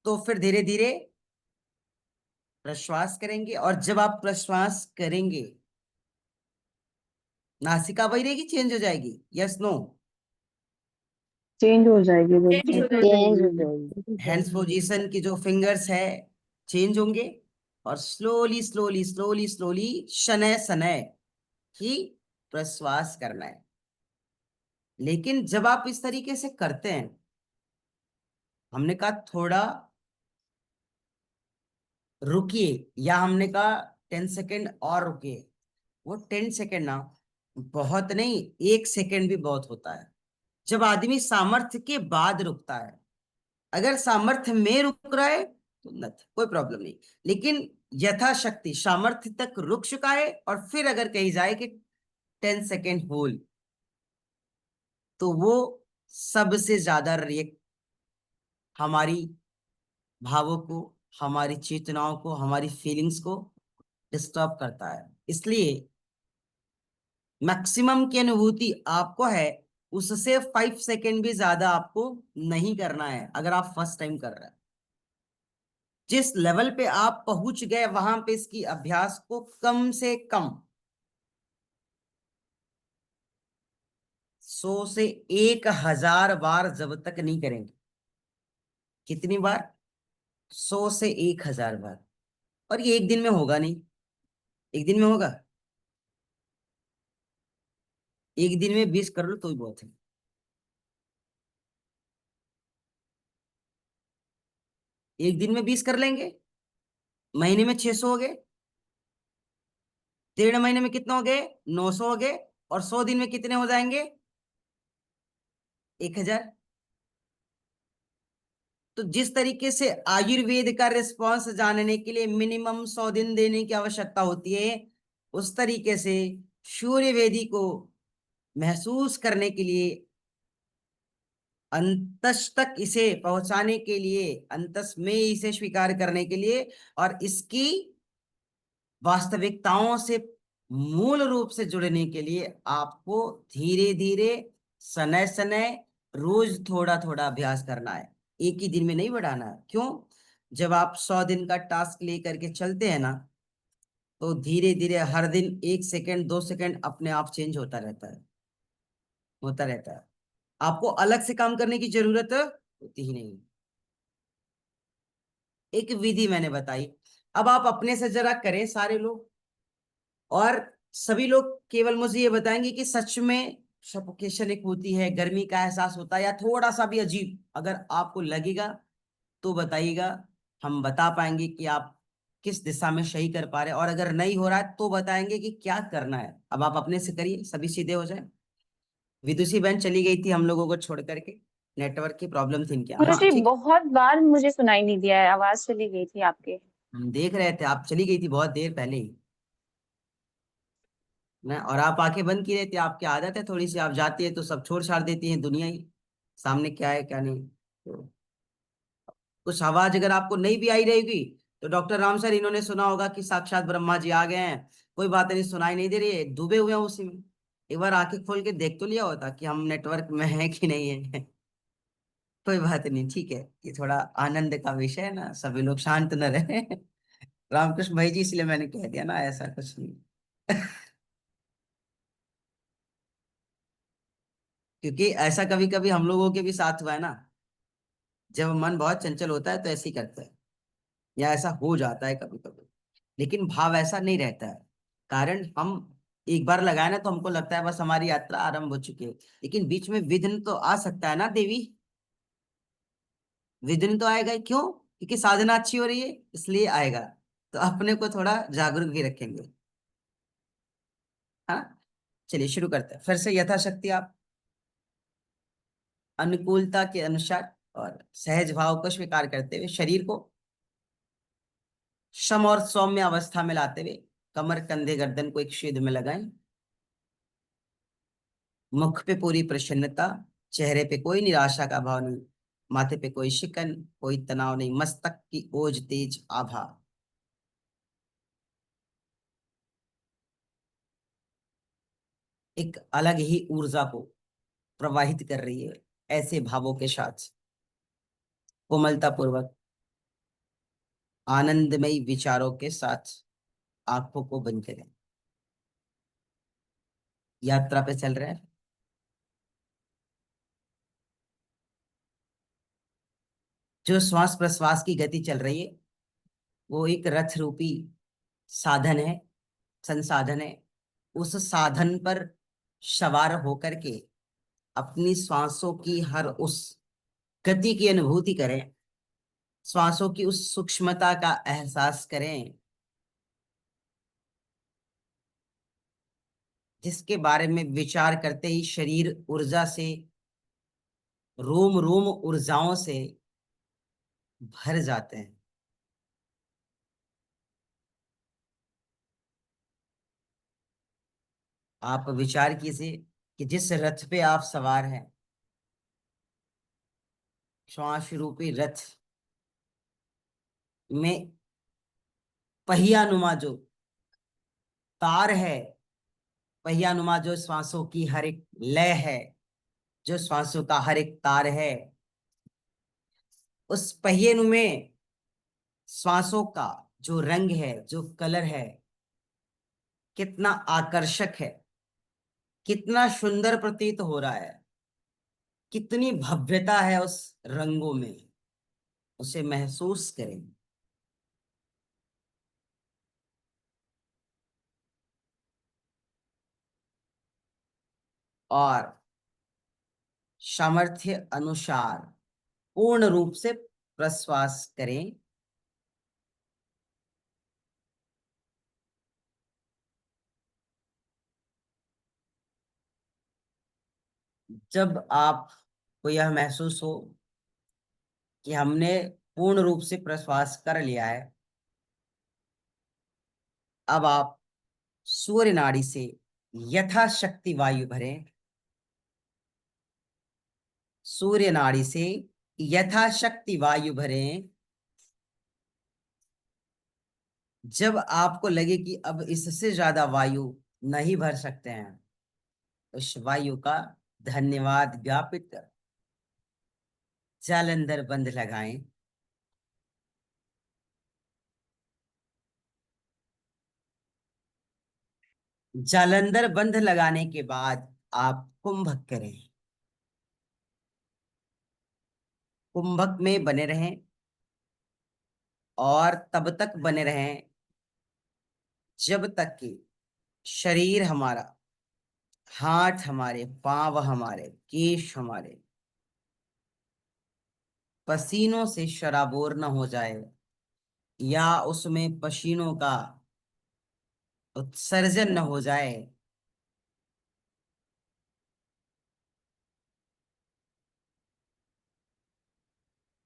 तो फिर धीरे धीरे प्रश्वास करेंगे। और जब आप प्रश्वास करेंगे, नासिका वही रहेगी, चेंज हो जाएगी? Yes no? चेंज हो जाएगी चेंज हो बिल्कुल। जाएगी। हैंड्स पोजीशन की जो फिंगर्स है चेंज होंगे। और स्लोली स्लोली स्लोली स्लोली शनय शनय ही प्रश्वास करना है। लेकिन जब आप इस तरीके से करते हैं, हमने कहा थोड़ा रुकिए, या हमने कहा 10 सेकेंड और रुकिए, वो 10 सेकेंड ना बहुत नहीं, 1 सेकेंड भी बहुत होता है जब आदमी सामर्थ्य के बाद रुकता है। अगर सामर्थ्य में रुक रहा है तो कोई प्रॉब्लम नहीं, लेकिन यथाशक्ति सामर्थ्य तक रुक चुका है और फिर अगर कही जाए कि 10 सेकेंड होल, तो वो सबसे ज्यादा रिएक्ट हमारी भावों को, हमारी चेतनाओं को, हमारी फीलिंग्स को डिस्टर्ब करता है। इसलिए मैक्सिमम की अनुभूति आपको है, उससे 5 सेकेंड भी ज्यादा आपको नहीं करना है अगर आप फर्स्ट टाइम कर रहे हैं। जिस लेवल पे आप पहुंच गए वहां पे इसकी अभ्यास को कम से कम 100 से 1000 बार जब तक नहीं करेंगे। कितनी बार? 100 से 1000 बार। और ये एक दिन में होगा नहीं। एक दिन में होगा? एक दिन में 20 कर लो तो ही बहुत है। एक दिन में 20 कर लेंगे, महीने में 600 हो गए, 1.5 महीने में कितना हो गए? 900 हो गए। और 100 दिन में कितने हो जाएंगे? 1000। तो जिस तरीके से आयुर्वेद का रिस्पॉन्स जानने के लिए मिनिमम 100 दिन देने की आवश्यकता होती है, उस तरीके से सूर्य वेदी को महसूस करने के लिए, अंतस तक इसे पहुंचाने के लिए, अंतस में इसे स्वीकार करने के लिए और इसकी वास्तविकताओं से मूल रूप से जुड़ने के लिए आपको धीरे धीरे, सनय सनय, रोज थोड़ा थोड़ा अभ्यास करना है। एक ही दिन में नहीं बढ़ाना है। क्यों? जब आप 100 दिन का टास्क लेकर के चलते हैं ना, तो धीरे धीरे हर दिन 1 सेकेंड 2 सेकेंड अपने आप चेंज होता रहता है, होता रहता है। आपको अलग से काम करने की जरूरत होती ही नहीं। एक विधि मैंने बताई, अब आप अपने से जरा करें सारे लोग, और सभी लोग केवल मुझे ये बताएंगे कि सच में सफोकेशन एक होती है, गर्मी का एहसास होता है, या थोड़ा सा भी अजीब अगर आपको लगेगा तो बताइएगा। हम बता पाएंगे कि आप किस दिशा में सही कर पा रहे हैं, और अगर नहीं हो रहा है तो बताएंगे कि क्या करना है। अब आप अपने से करिए, सभी सीधे हो जाए। विदुषी बहन चली गई थी हम लोगों को छोड़ करके, नेटवर्क की प्रॉब्लम थी इनके यहाँ। हाँ गुरुजी ठीक, बहुत बार मुझे सुनाई नहीं दिया है, आवाज चली गई थी आपके। हम देख रहे थे, आप चली गई थी बहुत देर पहले ही ना, और आप आंखें बंद की रहती, आपकी आदत है थोड़ी सी, आप जाती है तो सब छोड़ छाड़ देती है दुनिया ही, सामने क्या है क्या नहीं। तो कुछ आवाज अगर आपको नहीं भी आई रहेगी तो डॉक्टर राम सर इन्होंने सुना होगा कि साक्षात ब्रह्मा जी आ गए हैं, कोई बात नहीं, सुनाई नहीं दे रही है, डूबे हुए हैं उसी में। एक बार आंखें खोल के देख तो लिया होता कि हम नेटवर्क में हैं कि नहीं है। कोई बात नहीं, ठीक है, ये थोड़ा आनंद का विषय है ना, सभी लोग शांत न रहे। रामकृष्ण भाई जी, इसलिए मैंने कह दिया ना, ऐसा कुछ नहीं। क्योंकि ऐसा कभी कभी हम लोगों के भी साथ हुआ है ना, जब मन बहुत चंचल होता है तो ऐसे ही करता है, या ऐसा हो जाता है कभी कभी, लेकिन भाव ऐसा नहीं रहता है। कारण हम एक बार लगाए ना तो हमको लगता है बस हमारी यात्रा आरंभ हो चुकी है, लेकिन बीच में विघ्न तो आ सकता है ना देवी, विघ्न तो आएगा ही। क्यों? क्योंकि साधना अच्छी हो रही है इसलिए आएगा, तो अपने को थोड़ा जागरूक भी रखेंगे। हाँ, चलिए शुरू करते हैं फिर से यथाशक्ति आप अनुकूलता के अनुसार और सहज भाव को स्वीकार करते हुए शरीर को सम और सौम्य अवस्था में लाते हुए कमर कंधे गर्दन को एक सीध में लगाएं। मुख पे पूरी प्रसन्नता, चेहरे पे कोई निराशा का भाव नहीं, माथे पे कोई शिकन, कोई तनाव नहीं, मस्तक की ओज तेज आभा। एक अलग ही ऊर्जा को प्रवाहित कर रही है, ऐसे भावों के साथ कोमलता पूर्वक आनंदमयी विचारों के साथ आंखों को बंद करें। यात्रा पे चल रहे हैं। जो श्वास प्रश्वास की गति चल रही है वो एक रथ रूपी साधन है, संसाधन है। उस साधन पर सवार होकर के अपनी श्वासों की हर उस गति की अनुभूति करें, श्वासों की उस सूक्ष्मता का एहसास करें जिसके बारे में विचार करते ही शरीर ऊर्जा से, रोम रोम ऊर्जाओं से भर जाते हैं। आप विचार कीजिए कि जिस रथ पे आप सवार हैं, श्वास रूपी रथ में पहियानुमा जो तार है, पहियानुमा जो श्वासों की हर एक लय है, जो श्वासों का हर एक तार है, उस पहिए में श्वासों का जो रंग है, जो कलर है, कितना आकर्षक है, कितना सुंदर प्रतीत हो रहा है, कितनी भव्यता है उस रंगों में, उसे महसूस करें। और सामर्थ्य अनुसार पूर्ण रूप से प्रश्वास करें। जब आपको यह महसूस हो कि हमने पूर्ण रूप से प्रश्वास कर लिया है, अब आप सूर्य नाड़ी से यथाशक्ति वायु भरें। सूर्य नाड़ी से यथाशक्ति वायु भरें। जब आपको लगे कि अब इससे ज्यादा वायु नहीं भर सकते हैं, उस वायु का धन्यवाद ज्ञापित कर जालंधर बंध लगाएं। जालंधर बंध लगाने के बाद आप कुंभक करें। कुंभक में बने रहें और तब तक बने रहें जब तक कि शरीर हमारा, हाथ हमारे, पांव हमारे, केश हमारे पसीनों से शराबोर न हो जाए। या उसमें पसीनों का उत्सर्जन न हो जाए,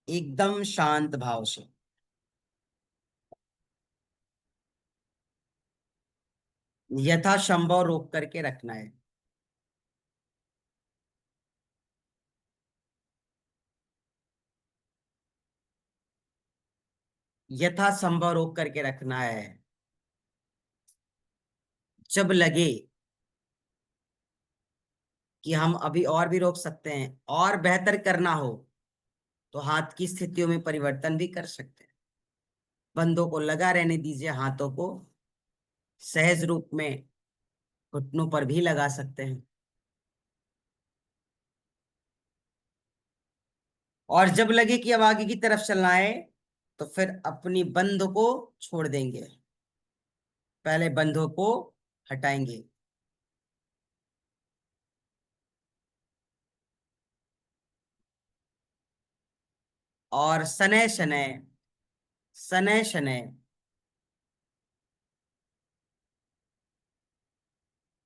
एकदम शांत भाव से यथासंभव रोक करके रखना है। यथासंभव रोक करके रखना है। जब लगे कि हम अभी और भी रोक सकते हैं और बेहतर करना हो, तो हाथ की स्थितियों में परिवर्तन भी कर सकते हैं। बंदों को लगा रहने दीजिए, हाथों को सहज रूप में घुटनों पर भी लगा सकते हैं। और जब लगे कि अब आगे की तरफ चलना है, तो फिर अपनी बंध को छोड़ देंगे। पहले बंधों को हटाएंगे। और शनय शनय शनय शनय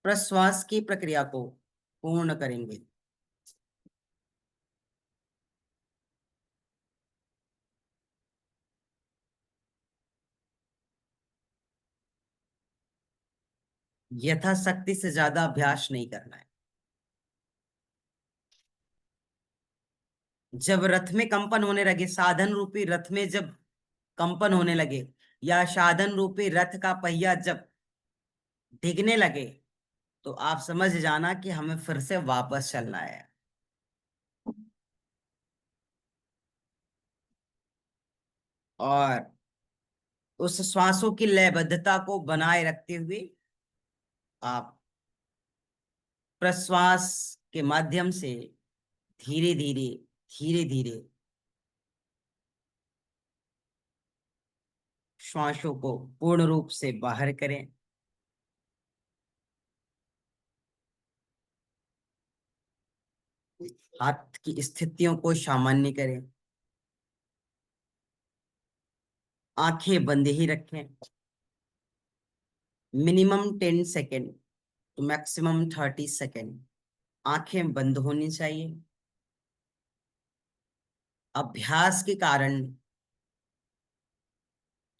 प्रश्वास की प्रक्रिया को पूर्ण करेंगे। यथाशक्ति से ज्यादा अभ्यास नहीं करना है। जब रथ में कंपन होने लगे, साधन रूपी रथ में जब कंपन होने लगे, या साधन रूपी रथ का पहिया जब डिगने लगे, तो आप समझ जाना कि हमें फिर से वापस चलना है। और उस श्वासों की लयबद्धता को बनाए रखते हुए आप प्रश्वास के माध्यम से धीरे धीरे धीरे धीरे श्वासों को पूर्ण रूप से बाहर करें। हाथ की स्थितियों को सामान्य करें। आंखें बंद ही रखें। मिनिमम 10 सेकेंड तो मैक्सिमम 30 सेकेंड आंखें बंद होनी चाहिए। अभ्यास के कारण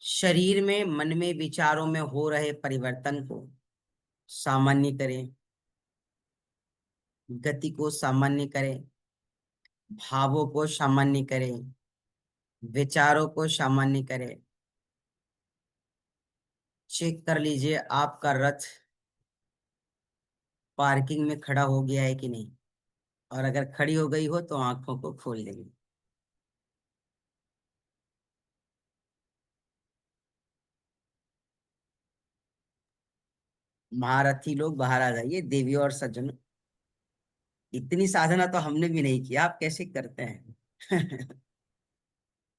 शरीर में, मन में, विचारों में हो रहे परिवर्तन को सामान्य करें। गति को सामान्य करें। भावों को सामान्य करें। विचारों को सामान्य करें। चेक कर लीजिए आपका रथ पार्किंग में खड़ा हो गया है कि नहीं। और अगर खड़ी हो गई हो तो आंखों को खोल देंगे। महारथी लोग बाहर आ जाइए, देवी और सज्जनों। इतनी साधना तो हमने भी नहीं किया, आप कैसे करते हैं।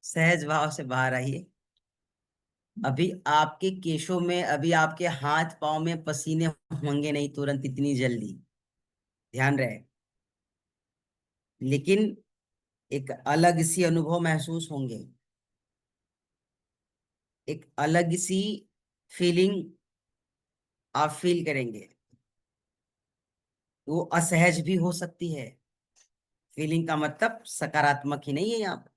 सहज भाव से बाहर आइए। अभी आपके केशों में, अभी आपके हाथ पांव में पसीने होंगे नहीं तुरंत इतनी जल्दी, ध्यान रहे। लेकिन एक अलग सी अनुभव महसूस होंगे। एक अलग सी फीलिंग आप फील करेंगे। वो असहज भी हो सकती है। फीलिंग का मतलब सकारात्मक ही नहीं है यहाँ पर।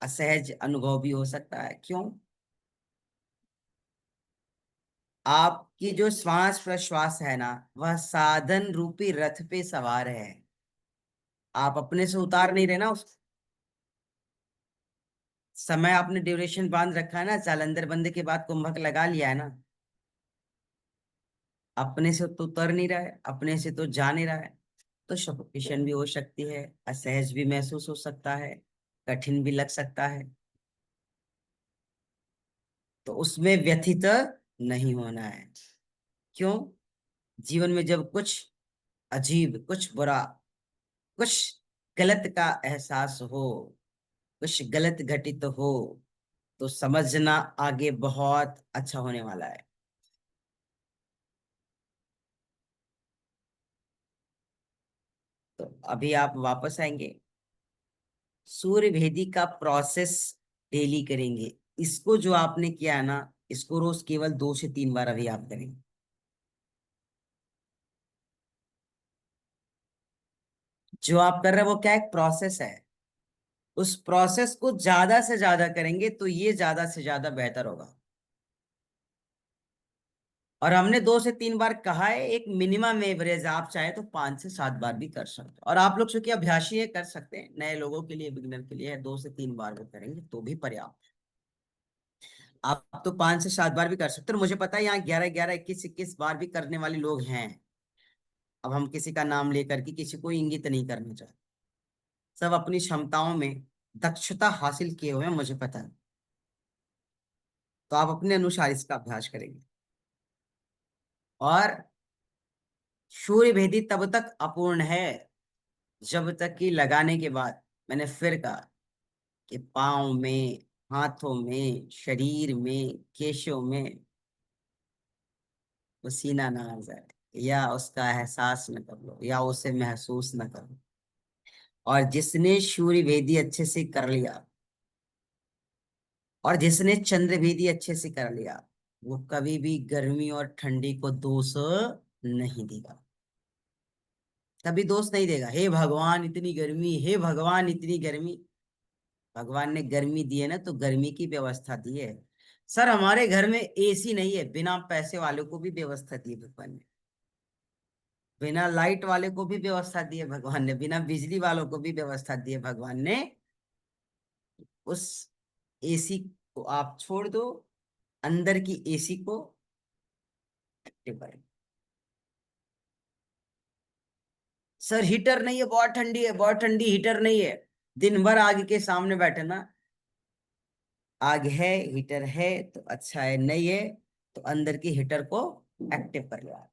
असहज अनुभव भी हो सकता है। क्यों? आपकी जो श्वास प्रश्वास है ना, वह साधन रूपी रथ पे सवार है। आप अपने से उतार नहीं रहे ना उस समय। आपने ड्यूरेशन बांध रखा है ना, जालंधर बंद के बाद कुंभक लगा लिया है ना। अपने से तो उतर नहीं रहा है, अपने से तो जा नहीं रहा है। तो सफोकेशन भी हो सकती है, असहज भी महसूस हो सकता है, कठिन भी लग सकता है। तो उसमें व्यथित नहीं होना है। क्यों? जीवन में जब कुछ अजीब, कुछ बुरा, कुछ गलत का एहसास हो, कुछ गलत घटित हो, तो समझना आगे बहुत अच्छा होने वाला है। तो अभी आप वापस आएंगे। सूर्य भेदी का प्रोसेस डेली करेंगे। इसको जो आपने किया है ना, इसको रोज केवल 2 से 3 बार अभी आप करेंगे। जो आप कर रहे हैं वो क्या एक प्रोसेस है, उस प्रोसेस को ज्यादा से ज्यादा करेंगे तो ये ज्यादा से ज्यादा बेहतर होगा। और हमने 2 से 3 बार कहा है, एक मिनिमम एवरेज, आप चाहे तो 5 से 7 बार भी कर सकते हैं। और आप लोग चूंकि अभ्यासी है, कर सकते हैं, नए लोगों के लिए, बिगिनर के लिए 2 से 3 बार वो करेंगे तो भी पर्याप्त है। आप तो 5 से 7 बार भी कर सकते हैं। और मुझे पता है यहाँ 11, 11, 21, 21 बार भी करने वाले लोग हैं। अब हम किसी का नाम लेकर के किसी को इंगित नहीं करना चाहते, सब अपनी क्षमताओं में दक्षता हासिल किए हुए हैं, मुझे पता है। तो आप अपने अनुसार इसका अभ्यास करेंगे। और सूर्य भेदी तब तक अपूर्ण है जब तक कि लगाने के बाद, मैंने फिर कहा, कि पाँव में, हाथों में, शरीर में, केशों में पसीना ना आ जाए, या उसका एहसास न कर लो, या उसे महसूस न करो। और जिसने सूर्य भेदी अच्छे से कर लिया, और जिसने चंद्र भेदी अच्छे से कर लिया, वो कभी भी गर्मी और ठंडी को दोष नहीं देगा। कभी दोष नहीं देगा, हे भगवान इतनी गर्मी, हे भगवान इतनी गर्मी। भगवान ने गर्मी दी है ना, तो गर्मी की व्यवस्था दी है। सर हमारे घर में एसी नहीं है, बिना पैसे वालों को भी व्यवस्था दी है भगवान ने। बिना लाइट वाले को भी व्यवस्था दी है भगवान ने, बिना बिजली वालों को भी व्यवस्था दी है भगवान ने। उस एसी को आप छोड़ दो, अंदर की एसी को एक्टिव करें। सर हीटर नहीं है, बहुत ठंडी है, बहुत ठंडी, हीटर नहीं है। दिन भर आग के सामने बैठे ना, आग है, हीटर है तो अच्छा है, नहीं है तो अंदर की हीटर को एक्टिव कर लिया।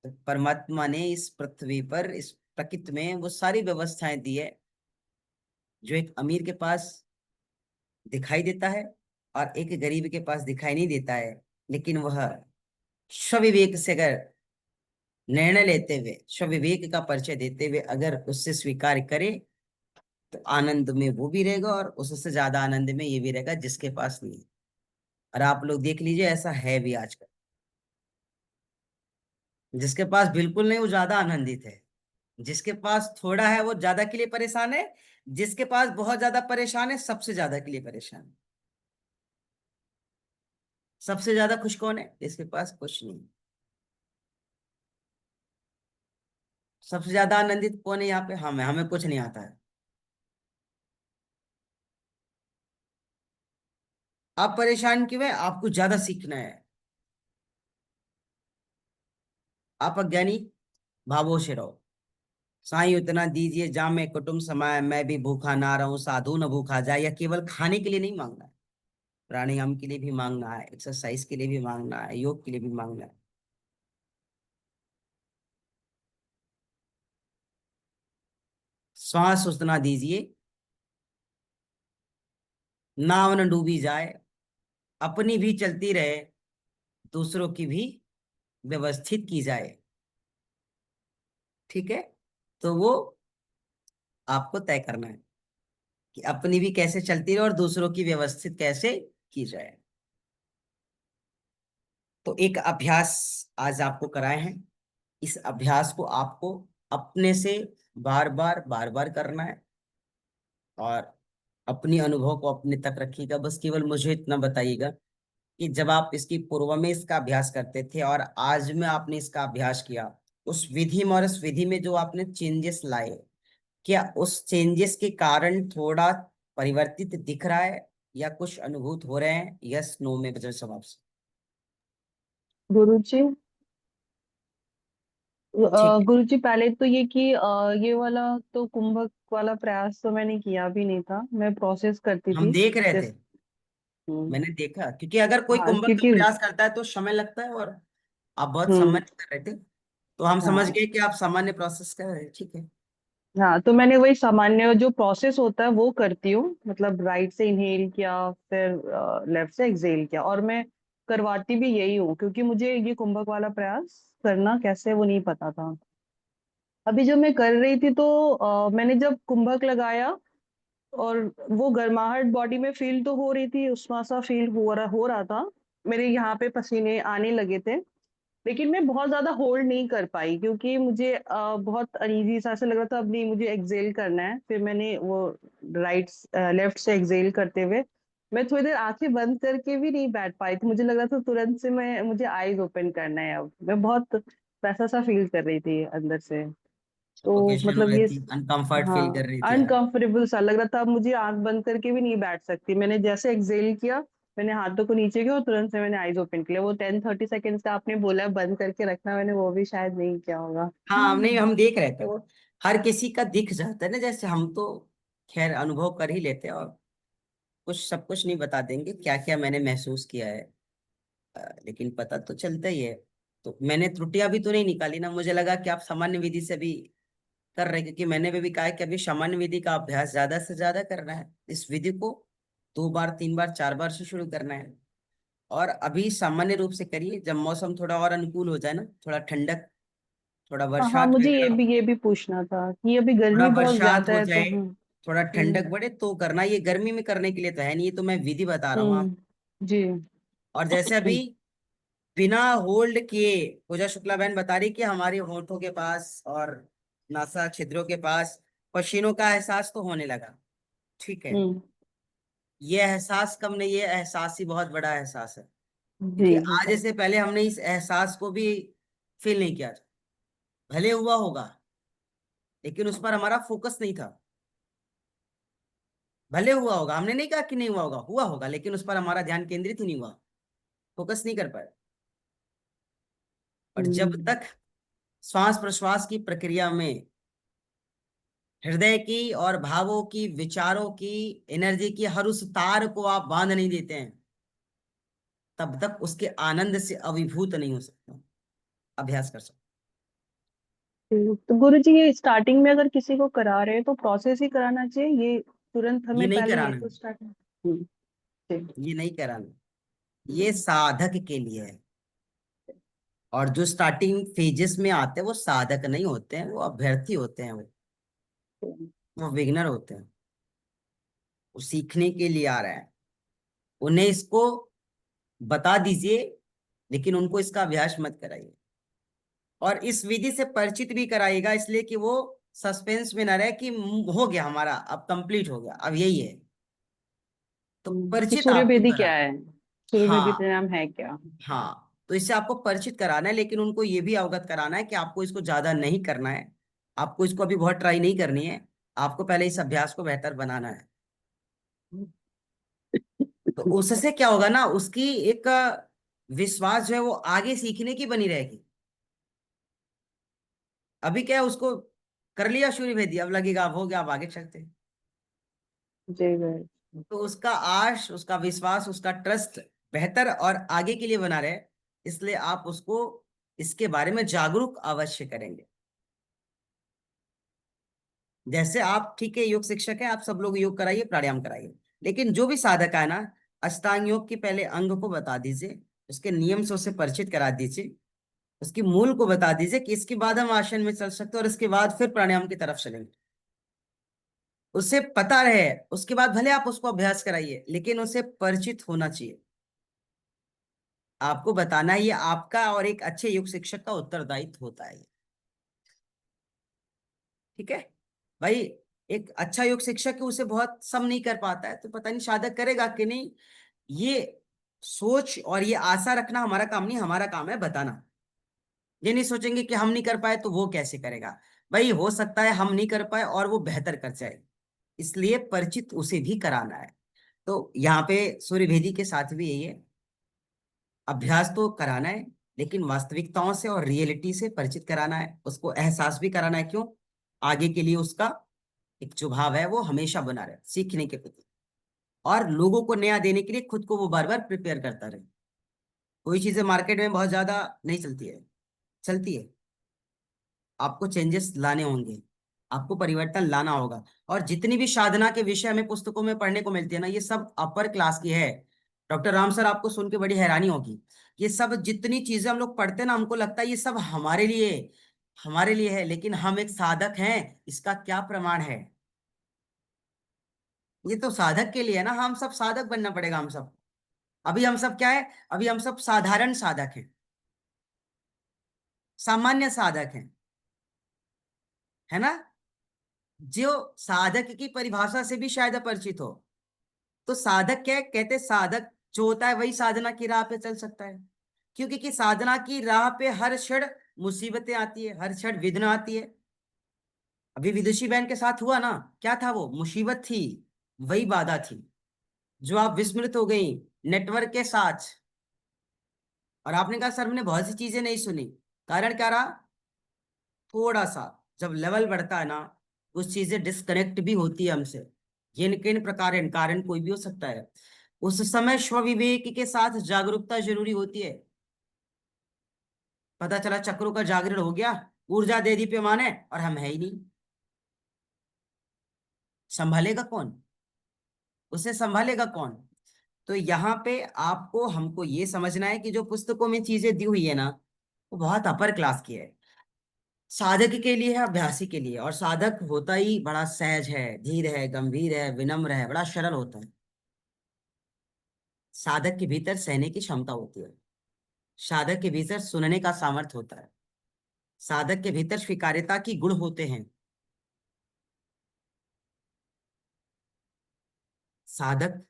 तो परमात्मा ने इस पृथ्वी पर, इस प्रकृति में वो सारी व्यवस्थाएं दी है जो एक अमीर के पास दिखाई देता है और एक गरीब के पास दिखाई नहीं देता है। लेकिन वह स्वविवेक से अगर निर्णय लेते हुए, स्वविवेक का परिचय देते हुए अगर उससे स्वीकार करे, तो आनंद में वो भी रहेगा और उससे ज्यादा आनंद में ये भी रहेगा जिसके पास नहीं है। और आप लोग देख लीजिए, ऐसा है भी आजकल। जिसके पास बिल्कुल नहीं वो ज्यादा आनंदित है, जिसके पास थोड़ा है वो ज्यादा के लिए परेशान है, जिसके पास बहुत ज्यादा परेशान है सबसे ज्यादा के लिए परेशान है। सबसे ज्यादा खुश कौन है? जिसके पास कुछ नहीं। सबसे ज्यादा आनंदित कौन है यहाँ पे? हमें हमें कुछ नहीं आता है। आप परेशान क्यों है? आपको ज्यादा सीखना है। आप अज्ञानी भावों से रहो। साईं उतना दीजिए जा मैं कुटुंब समाए, मैं भी भूखा ना रहूं, साधु न भूखा जाए। या केवल खाने के लिए नहीं मांगना है, प्राणायाम के लिए भी मांगना है, एक्सरसाइज के लिए भी मांगना है, योग के लिए भी मांगना है। श्वास उतना दीजिए, नाव न डूबी जाए, अपनी भी चलती रहे, दूसरों की भी व्यवस्थित की जाए। ठीक है? तो वो आपको तय करना है कि अपनी भी कैसे चलती रहे और दूसरों की व्यवस्थित कैसे की जाए। तो एक अभ्यास आज आपको कराए हैं। इस अभ्यास को आपको अपने से बार बार करना है। और अपनी अनुभव को अपने तक रखिएगा। बस केवल मुझे इतना बताइएगा कि जब आप इसकी पूर्व में इसका अभ्यास करते थे और आज में आपने इसका अभ्यास किया, उस विधि में और उस विधि में जो आपने चेंजेस लाए, क्या उस चेंजेस के कारण थोड़ा परिवर्तित दिख रहा है या कुछ अनुभूत हो रहे हैं? यस नो में बजाय जवाब से। गुरुजी, ठीक है, गुरुजी पहले तो ये कि ये वाला तो कुंभक वाला प्रयास तो मैंने किया भी नहीं था, मैं प्रोसेस करती हम थी। देख रहे थे, जैसे हम्म, मैंने देखा, क्योंकि अगर कोई हाँ कुंभक का क्योंकि प्रयास करता है तो समय लगता है, और आप बहुत हम्म सामान्य कर रहे थे, तो हम समझ हाँ गए कि आप सामान्य प्रोसेस कर रहे हैं। ठीक है। हाँ, तो मैंने वही सामान्य जो प्रोसेस होता है वो करती हूँ, मतलब राइट से इनहेल किया, फिर लेफ्ट से एक्सहेल किया, और मैं करवाती भी यही हूँ क्योंकि मुझे ये कुंभक वाला प्रयास करना कैसे वो नहीं पता था। अभी जब मैं कर रही थी तो मैंने जब कुंभक लगाया और वो गर्माहट बॉडी में फील तो हो रही थी, उष्मा सा फील हो रहा था, मेरे यहाँ पे पसीने आने लगे थे, लेकिन मैं बहुत ज्यादा होल्ड नहीं कर पाई क्योंकि मुझे बहुत अनईजी सा ऐसा लग रहा था, अब नहीं मुझे एक्सेल करना है। फिर मैंने वो राइट लेफ्ट से एक्सेल करते हुए मैं थोड़ी देर आंखें बंद करके भी नहीं बैठ पाई थी, मुझे लग रहा था तुरंत से मुझे आईज ओपन करना है। अब मैं बहुत वैसा सा फील कर रही थी अंदर से। तो सफोकेशन हो मतलब रही ये थी, अनकंफर्ट फील हाँ, कर रही थी आप। अनकंफर्टेबल सा लग रहा था, अब मुझे आंख बंद करके भी नहीं बैठ सकती। मैंने जैसे एक्सेल किया, मैंने हाथों को नीचे किया और तुरंत से मैंने आईज ओपन किया। वो 10-30 सेकेंड्स का आपने बोला बंद करके रखना, मैंने वो भी शायद नहीं किया होगा। हाँ, हमने हम देख रहे थे वो, हर किसी का दिख जाता है ना, जैसे हम तो खैर अनुभव कर ही लेते हैं, और कुछ सब कुछ नहीं बता देंगे क्या क्या मैंने महसूस किया है। लेकिन पता तो चलता ही है। तो मैंने त्रुटियां भी तो नहीं निकाली ना, मुझे लगा कि आप सामान्य विधि से भी कर रहे हैं, क्योंकि मैंने भी कहा है कि अभी सामान्य विधि का अभ्यास ज्यादा से ज्यादा करना है। इस विधि को 2 बार 3 बार 4 बार से शुरू करना है। और अभी सामान्य रूप से करिए, जब मौसम थोड़ा और अनुकूल हो जाए ना, थोड़ा ठंडक, थोड़ा हाँ हाँ, बरसात मुझे वगैरह, ये भी पूछना था कि अभी थोड़ा गर्मी बहुत बरसात ज्यादा हो है तो जाए, थोड़ा ठंडक हम्म बढ़े तो करना। ये गर्मी में करने के लिए तो है नहीं, ये तो मैं विधि बता रहा हूँ आप। जी। और जैसे अभी बिना होल्ड किए पूजा शुक्ला बहन बता रही कि हमारे होठों के पास और नासा छिद्रों के पास पसीनों का एहसास तो होने लगा। ठीक है, हम्म ये एहसास कम नहीं, ये एहसास ही बहुत बड़ा एहसास है, क्योंकि जी आज से पहले हमने इस एहसास को भी फील नहीं किया था। भले हुआ होगा, लेकिन उस पर हमारा फोकस नहीं था। भले हुआ होगा, हमने नहीं कहा कि नहीं हुआ होगा, हुआ होगा, लेकिन उस पर हमारा ध्यान केंद्रित ही नहीं हुआ, फोकस नहीं कर पाए। और जब हम्म तक श्वास प्रश्वास की प्रक्रिया में हृदय की और भावों की, विचारों की, एनर्जी की हर उस तार को आप बांध नहीं देते हैं, तब तक उसके आनंद से अभिभूत नहीं हो सकता, अभ्यास कर सकते। तो गुरु जी, ये स्टार्टिंग में अगर किसी को करा रहे हैं तो प्रोसेस ही कराना चाहिए, ये तुरंत ये हमें नहीं पहले ये कराना तो है, स्टार्ट जी ये नहीं कराना, ये साधक के लिए है। और जो स्टार्टिंग फेजेस में आते हैं वो साधक नहीं होते हैं, वो अभ्यर्थी होते हैं, वो बिगिनर होते हैं, वो सीखने के लिए आ रहे हैं। उन्हें इसको बता दीजिए, लेकिन उनको इसका अभ्यास मत कराइए। और इस विधि से परिचित भी कराइएगा, इसलिए कि वो सस्पेंस में ना रहे कि हो गया हमारा, अब कंप्लीट हो गया, अब यही है। तो कि परिचित सूर्य आपको भेदी करा, क्या है, सूर्य भेदी हाँ प्राणायाम है क्या। हाँ, तो इससे आपको परिचित कराना है, लेकिन उनको ये भी अवगत कराना है कि आपको इसको ज्यादा नहीं करना है, आपको इसको अभी बहुत ट्राई नहीं करनी है, आपको पहले इस अभ्यास को बेहतर बनाना है। तो उससे क्या होगा ना, उसकी एक विश्वास जो है वो आगे सीखने की बनी रहेगी। अभी क्या है, उसको कर लिया सूर्य भेदी, अब लगेगा अब हो गया, अब आगे चलते हैं। जी भाई। तो उसका आश, उसका विश्वास, उसका ट्रस्ट बेहतर और आगे के लिए बना रहे, इसलिए आप उसको इसके बारे में जागरूक अवश्य करेंगे। जैसे आप ठीक है योग शिक्षक है, आप सब लोग योग कराइए, प्राणायाम कराइए, लेकिन जो भी साधक है ना, अष्टांग योग के पहले अंग को बता दीजिए, उसके नियम से उसे परिचित करा दीजिए, उसकी मूल को बता दीजिए कि इसके बाद हम आसन में चल सकते हैं, और इसके बाद फिर प्राणायाम की तरफ चलेंगे। उसे पता रहे, उसके बाद भले आप उसको अभ्यास कराइए, लेकिन उसे परिचित होना चाहिए। आपको बताना ये आपका और एक अच्छे योग शिक्षक का उत्तरदायित्व होता है। ठीक है भाई, एक अच्छा योग शिक्षक है, उसे बहुत सम नहीं कर पाता है, तो पता नहीं साधक करेगा कि नहीं। ये सोच और ये आशा रखना हमारा काम नहीं, हमारा काम है बताना। ये नहीं सोचेंगे कि हम नहीं कर पाए तो वो कैसे करेगा। भाई हो सकता है हम नहीं कर पाए और वो बेहतर कर जाए, इसलिए परिचित उसे भी कराना है। तो यहाँ पे सूर्य भेदी के साथ भी यही है, अभ्यास तो कराना है, लेकिन वास्तविकताओं से और रियलिटी से परिचित कराना है, उसको एहसास भी कराना है। क्यों? आगे के लिए उसका एक जो भाव है वो हमेशा बना रहे सीखने के प्रति, और लोगों को नया देने के लिए खुद को वो बार बार प्रिपेयर करता रहे। कोई चीजें मार्केट में बहुत ज्यादा नहीं चलती है, चलती है, आपको चेंजेस लाने होंगे, आपको परिवर्तन लाना होगा। और जितनी भी साधना के विषय हमें पुस्तकों में पढ़ने को मिलती है ना, ये सब अपर क्लास की है। डॉक्टर राम सर, आपको सुन के बड़ी हैरानी होगी, ये सब जितनी चीजें हम लोग पढ़ते हैं ना, हमको लगता है ये सब हमारे लिए, हमारे लिए है, लेकिन हम एक साधक हैं, इसका क्या प्रमाण है? ये तो साधक के लिए है ना, हम सब साधक बनना पड़ेगा हम सब। अभी हम सब क्या है, अभी हम सब साधारण साधक हैं, सामान्य साधक हैं, है ना। जो साधक की परिभाषा से भी शायद अपरिचित हो, तो साधक क्या है, कहते साधक जो होता है वही साधना की राह पे चल सकता है। क्योंकि कि साधना की राह पे हर क्षण मुसीबतें आती है, हर क्षण विघ्न आती है। अभी विदुषी बहन के साथ हुआ ना, क्या था वो, मुसीबत थी, वही बाधा थी, जो आप विस्मृत हो गई नेटवर्क के साथ। और आपने कहा सर मैंने बहुत सी चीजें नहीं सुनी, कारण क्या रहा, थोड़ा सा जब लेवल बढ़ता है ना, कुछ चीजें डिस्कनेक्ट भी होती है हमसे। किन किन प्रकार, कारण कोई भी हो सकता है। उस समय स्वविवेक के साथ जागरूकता जरूरी होती है। पता चला चक्रों का जागरण हो गया, ऊर्जा दे दी पैमाने, और हम है ही नहीं। संभालेगा कौन, उसे संभालेगा कौन। तो यहाँ पे आपको हमको ये समझना है कि जो पुस्तकों में चीजें दी हुई है ना, वो बहुत अपर क्लास की है, साधक के लिए है, अभ्यासी के लिए। और साधक होता ही बड़ा सहज है, धीर है, गंभीर है, विनम्र है, बड़ा सरल होता है। साधक के भीतर सहने की क्षमता होती है, साधक के भीतर सुनने का सामर्थ्य होता है, साधक के भीतर स्वीकार्यता की गुण होते हैं। साधक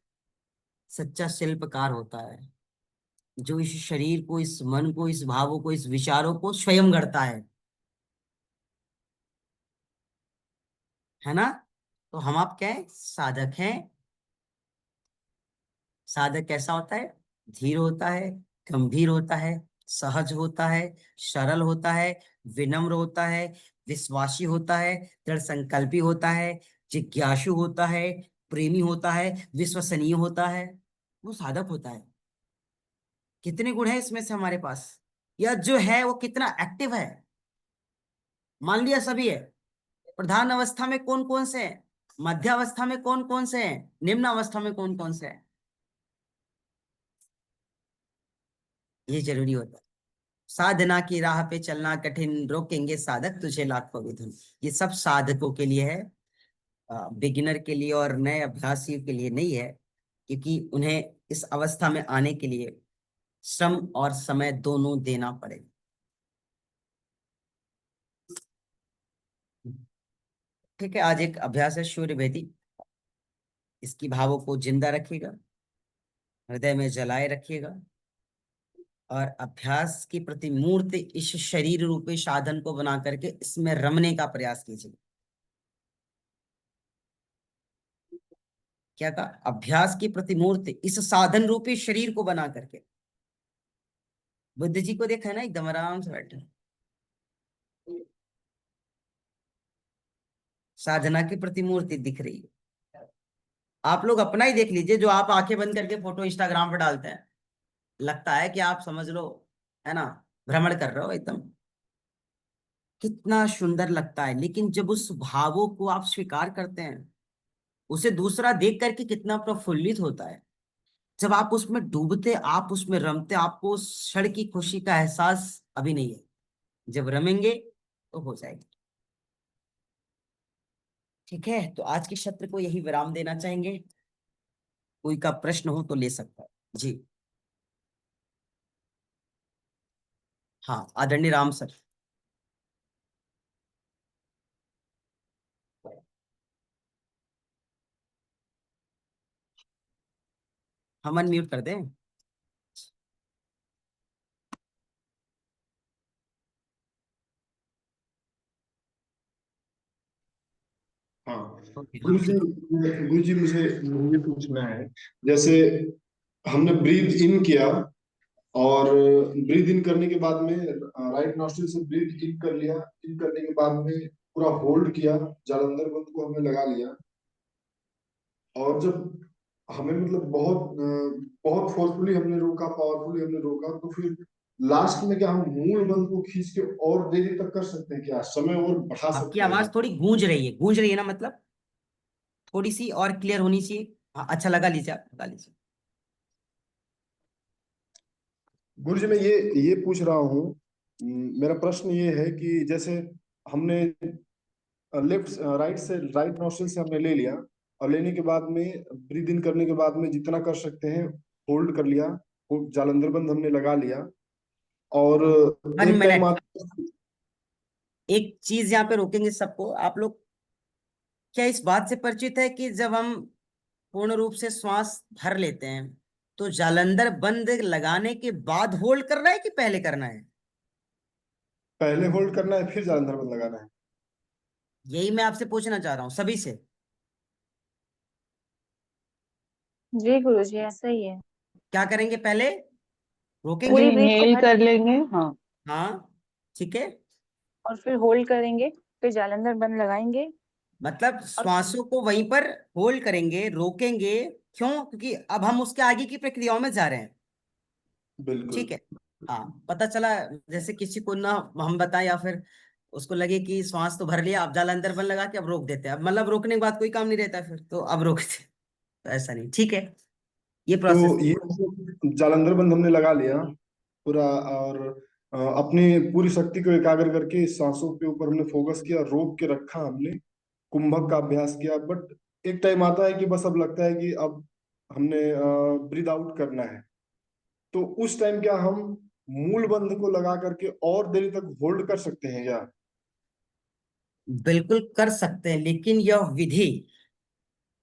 सच्चा शिल्पकार होता है, जो इस शरीर को, इस मन को, इस भावों को, इस विचारों को स्वयं गढ़ता है ना। तो हम आप क्या है, साधक हैं। साधक कैसा होता है, धीर होता है, गंभीर होता है, सहज होता है, सरल होता है, विनम्र होता है, विश्वासी होता है, दृढ़ संकल्पी होता है, जिज्ञासु होता है, प्रेमी होता है, विश्वसनीय होता है। वो साधक होता है। कितने गुण है इसमें से हमारे पास, या जो है वो कितना एक्टिव है। मान लिया सभी है, प्रधान अवस्था में कौन कौन से हैं, मध्य अवस्था में कौन कौन से हैं, निम्न अवस्था में कौन कौन से हैं। ये जरूरी होता है। साधना की राह पे चलना कठिन, रोकेंगे साधक तुझे लाखों विधुन। ये सब साधकों के लिए है, बिगिनर के लिए और नए अभ्यासियों के लिए नहीं है। क्योंकि उन्हें इस अवस्था में आने के लिए श्रम और समय दोनों देना पड़ेगा। ठीक है, आज एक अभ्यास है सूर्य भेदी। इसकी भावों को जिंदा रखिएगा, हृदय में जलाए रखिएगा, और अभ्यास की प्रतिमूर्त इस शरीर रूपी साधन को बना करके इसमें रमने का प्रयास कीजिए। क्या कहा, अभ्यास की प्रतिमूर्ति इस साधन रूपी शरीर को बना करके। बुद्ध जी को देखा है ना, एकदम आराम से बैठे, साधना की प्रतिमूर्ति दिख रही है। आप लोग अपना ही देख लीजिए, जो आप आंखें बंद करके फोटो इंस्टाग्राम पर डालते हैं, लगता है कि आप समझ लो, है ना, भ्रमण कर रहे हो एकदम, कितना सुंदर लगता है। लेकिन जब उस भावों को आप स्वीकार करते हैं, उसे दूसरा देख करके कितना प्रफुल्लित होता है। जब आप उसमें डूबते, आप उसमें रमते, आपको उस क्षण की खुशी का एहसास अभी नहीं है। जब रमेंगे तो हो जाएगी। ठीक है, तो आज के सत्र को यही विराम देना चाहेंगे। कोई का प्रश्न हो तो ले सकता है जी। हाँ, आदरणीय राम सर। हम अनम्यूट कर दें। हाँ ओके, हाँ गुरु जी, ठीक। गुरु जी मुझे ये पूछना है, जैसे हमने ब्रीथ इन किया और ब्रीथ इन करने के बाद में राइट नॉस्ट्रिल से ब्रीथ इन कर लिया, इन करने के बाद में पूरा होल्ड किया, जालंधर बंद को हमने लगा लिया, और जब हमें मतलब बहुत फोर्सफुली हमने रोका, पावरफुली हमने रोका, तो फिर लास्ट में क्या हम मूल बंद को खींच के और देरी तक कर सकते हैं, क्या समय और बढ़ा आपकी सकते आवाज हैं? थोड़ी गूंज रही है ना, मतलब थोड़ी सी और क्लियर होनी चाहिए। हाँ, अच्छा, लगा लीजिए, आप लगा लीजिए। गुरु जी मैं ये पूछ रहा हूँ, मेरा प्रश्न ये है कि जैसे हमने लेफ्ट राइट से, राइट नोस्ट्रिल से हमने ले लिया, और लेने के बाद में ब्रीद इन करने के बाद में जितना कर सकते हैं होल्ड कर लिया, जालंधर बंद हमने लगा लिया। और 1 एक टाइम मिनट, आता एक चीज यहाँ पे रोकेंगे सबको। आप लोग क्या इस बात से परिचित है कि जब हम पूर्ण रूप से श्वास भर लेते हैं तो जालंधर बंद लगाने के बाद होल्ड करना है कि पहले करना है? पहले होल्ड करना है फिर जालंधर बंद लगाना है। यही मैं आपसे पूछना चाह रहा हूँ सभी से। जी गुरुजी, ऐसा ही है। क्या करेंगे पहले? रोकेंगे? पूरी ब्रीथ को इनहेल भर कर लेंगे, हाँ। हाँ, ठीक है। और फिर होल्ड करेंगे, फिर जालंधर बंद लगाएंगे। मतलब और श्वासों को वहीं पर होल्ड करेंगे, रोकेंगे। क्यों? क्योंकि अब हम उसके आगे की प्रक्रियाओं में जा रहे हैं। बिल्कुल। ठीक है। हाँ, पता चला जैसे किसी को ना हम बताएं या फिर उसको लगे कि श्वास तो भर लिया, अब जालंधर बंद लगा के अब रोक देते हैं, अब मतलब रोकने के बाद कोई काम नहीं रहता फिर तो अब रोकते। तो ऐसा नहीं, ठीक है, ये तो प्रोसेस। ये जालंधर बंद हमने लगा लिया पूरा, और अपनी पूरी शक्ति को एकाग्र करके सांसों के ऊपर हमने फोकस किया, रोक के रखा हमने, कुंभक का अभ्यास किया। बट एक टाइम आता है कि बस अब लगता है कि अब हमने ब्रीद आउट करना है। तो उस टाइम क्या हम मूल बंध को लगा करके और देरी तक होल्ड कर सकते हैं क्या? बिल्कुल कर सकते हैं, लेकिन यह विधि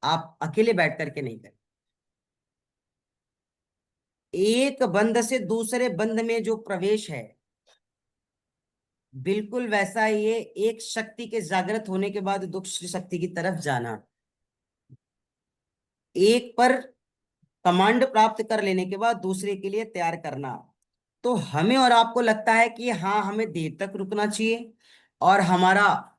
आप अकेले बैठ करके नहीं करें। एक बंध से दूसरे बंध में जो प्रवेश है, बिल्कुल वैसा ही ये एक शक्ति के जागृत होने के बाद दूसरी शक्ति की तरफ जाना। एक पर कमांड प्राप्त कर लेने के बाद दूसरे के लिए तैयार करना। तो हमें और आपको लगता है कि हाँ, हमें देर तक रुकना चाहिए और हमारा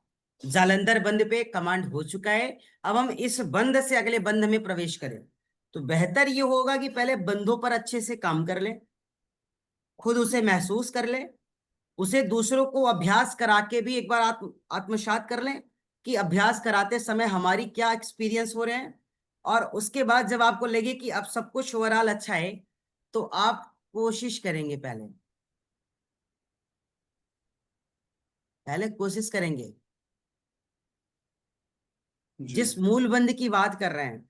जालंधर बंद पे कमांड हो चुका है, अब हम इस बंद से अगले बंद में प्रवेश करें। तो बेहतर ये होगा कि पहले बंदों पर अच्छे से काम कर ले, खुद उसे महसूस कर ले, उसे दूसरों को अभ्यास करा के भी एक बार आत्मसात कर लें कि अभ्यास कराते समय हमारी क्या एक्सपीरियंस हो रहे हैं। और उसके बाद जब आपको लगे कि अब सब कुछ ओवरऑल अच्छा है, तो आप कोशिश करेंगे, पहले पहले कोशिश करेंगे। जी जिस मूल बंद की बात कर रहे हैं,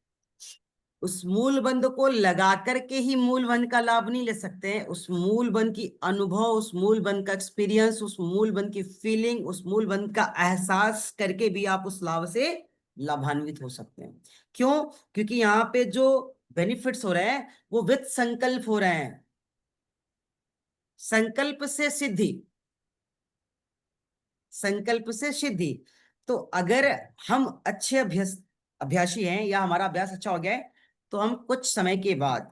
उस मूल बंद को लगा करके ही मूल बंद का लाभ नहीं ले सकते हैं। उस मूल बंद की अनुभव, उस मूल बंद का एक्सपीरियंस, उस मूल बंद की फीलिंग, उस मूल बंद का एहसास करके भी आप उस लाभ से लाभान्वित हो सकते हैं। क्यों? क्योंकि यहाँ पे जो बेनिफिट्स हो रहे हैं वो विद संकल्प हो रहे हैं। संकल्प से सिद्धि, संकल्प से सिद्धि। तो अगर हम अच्छे अभ्यासी हैं या हमारा अभ्यास अच्छा हो गया है, तो हम कुछ समय के बाद,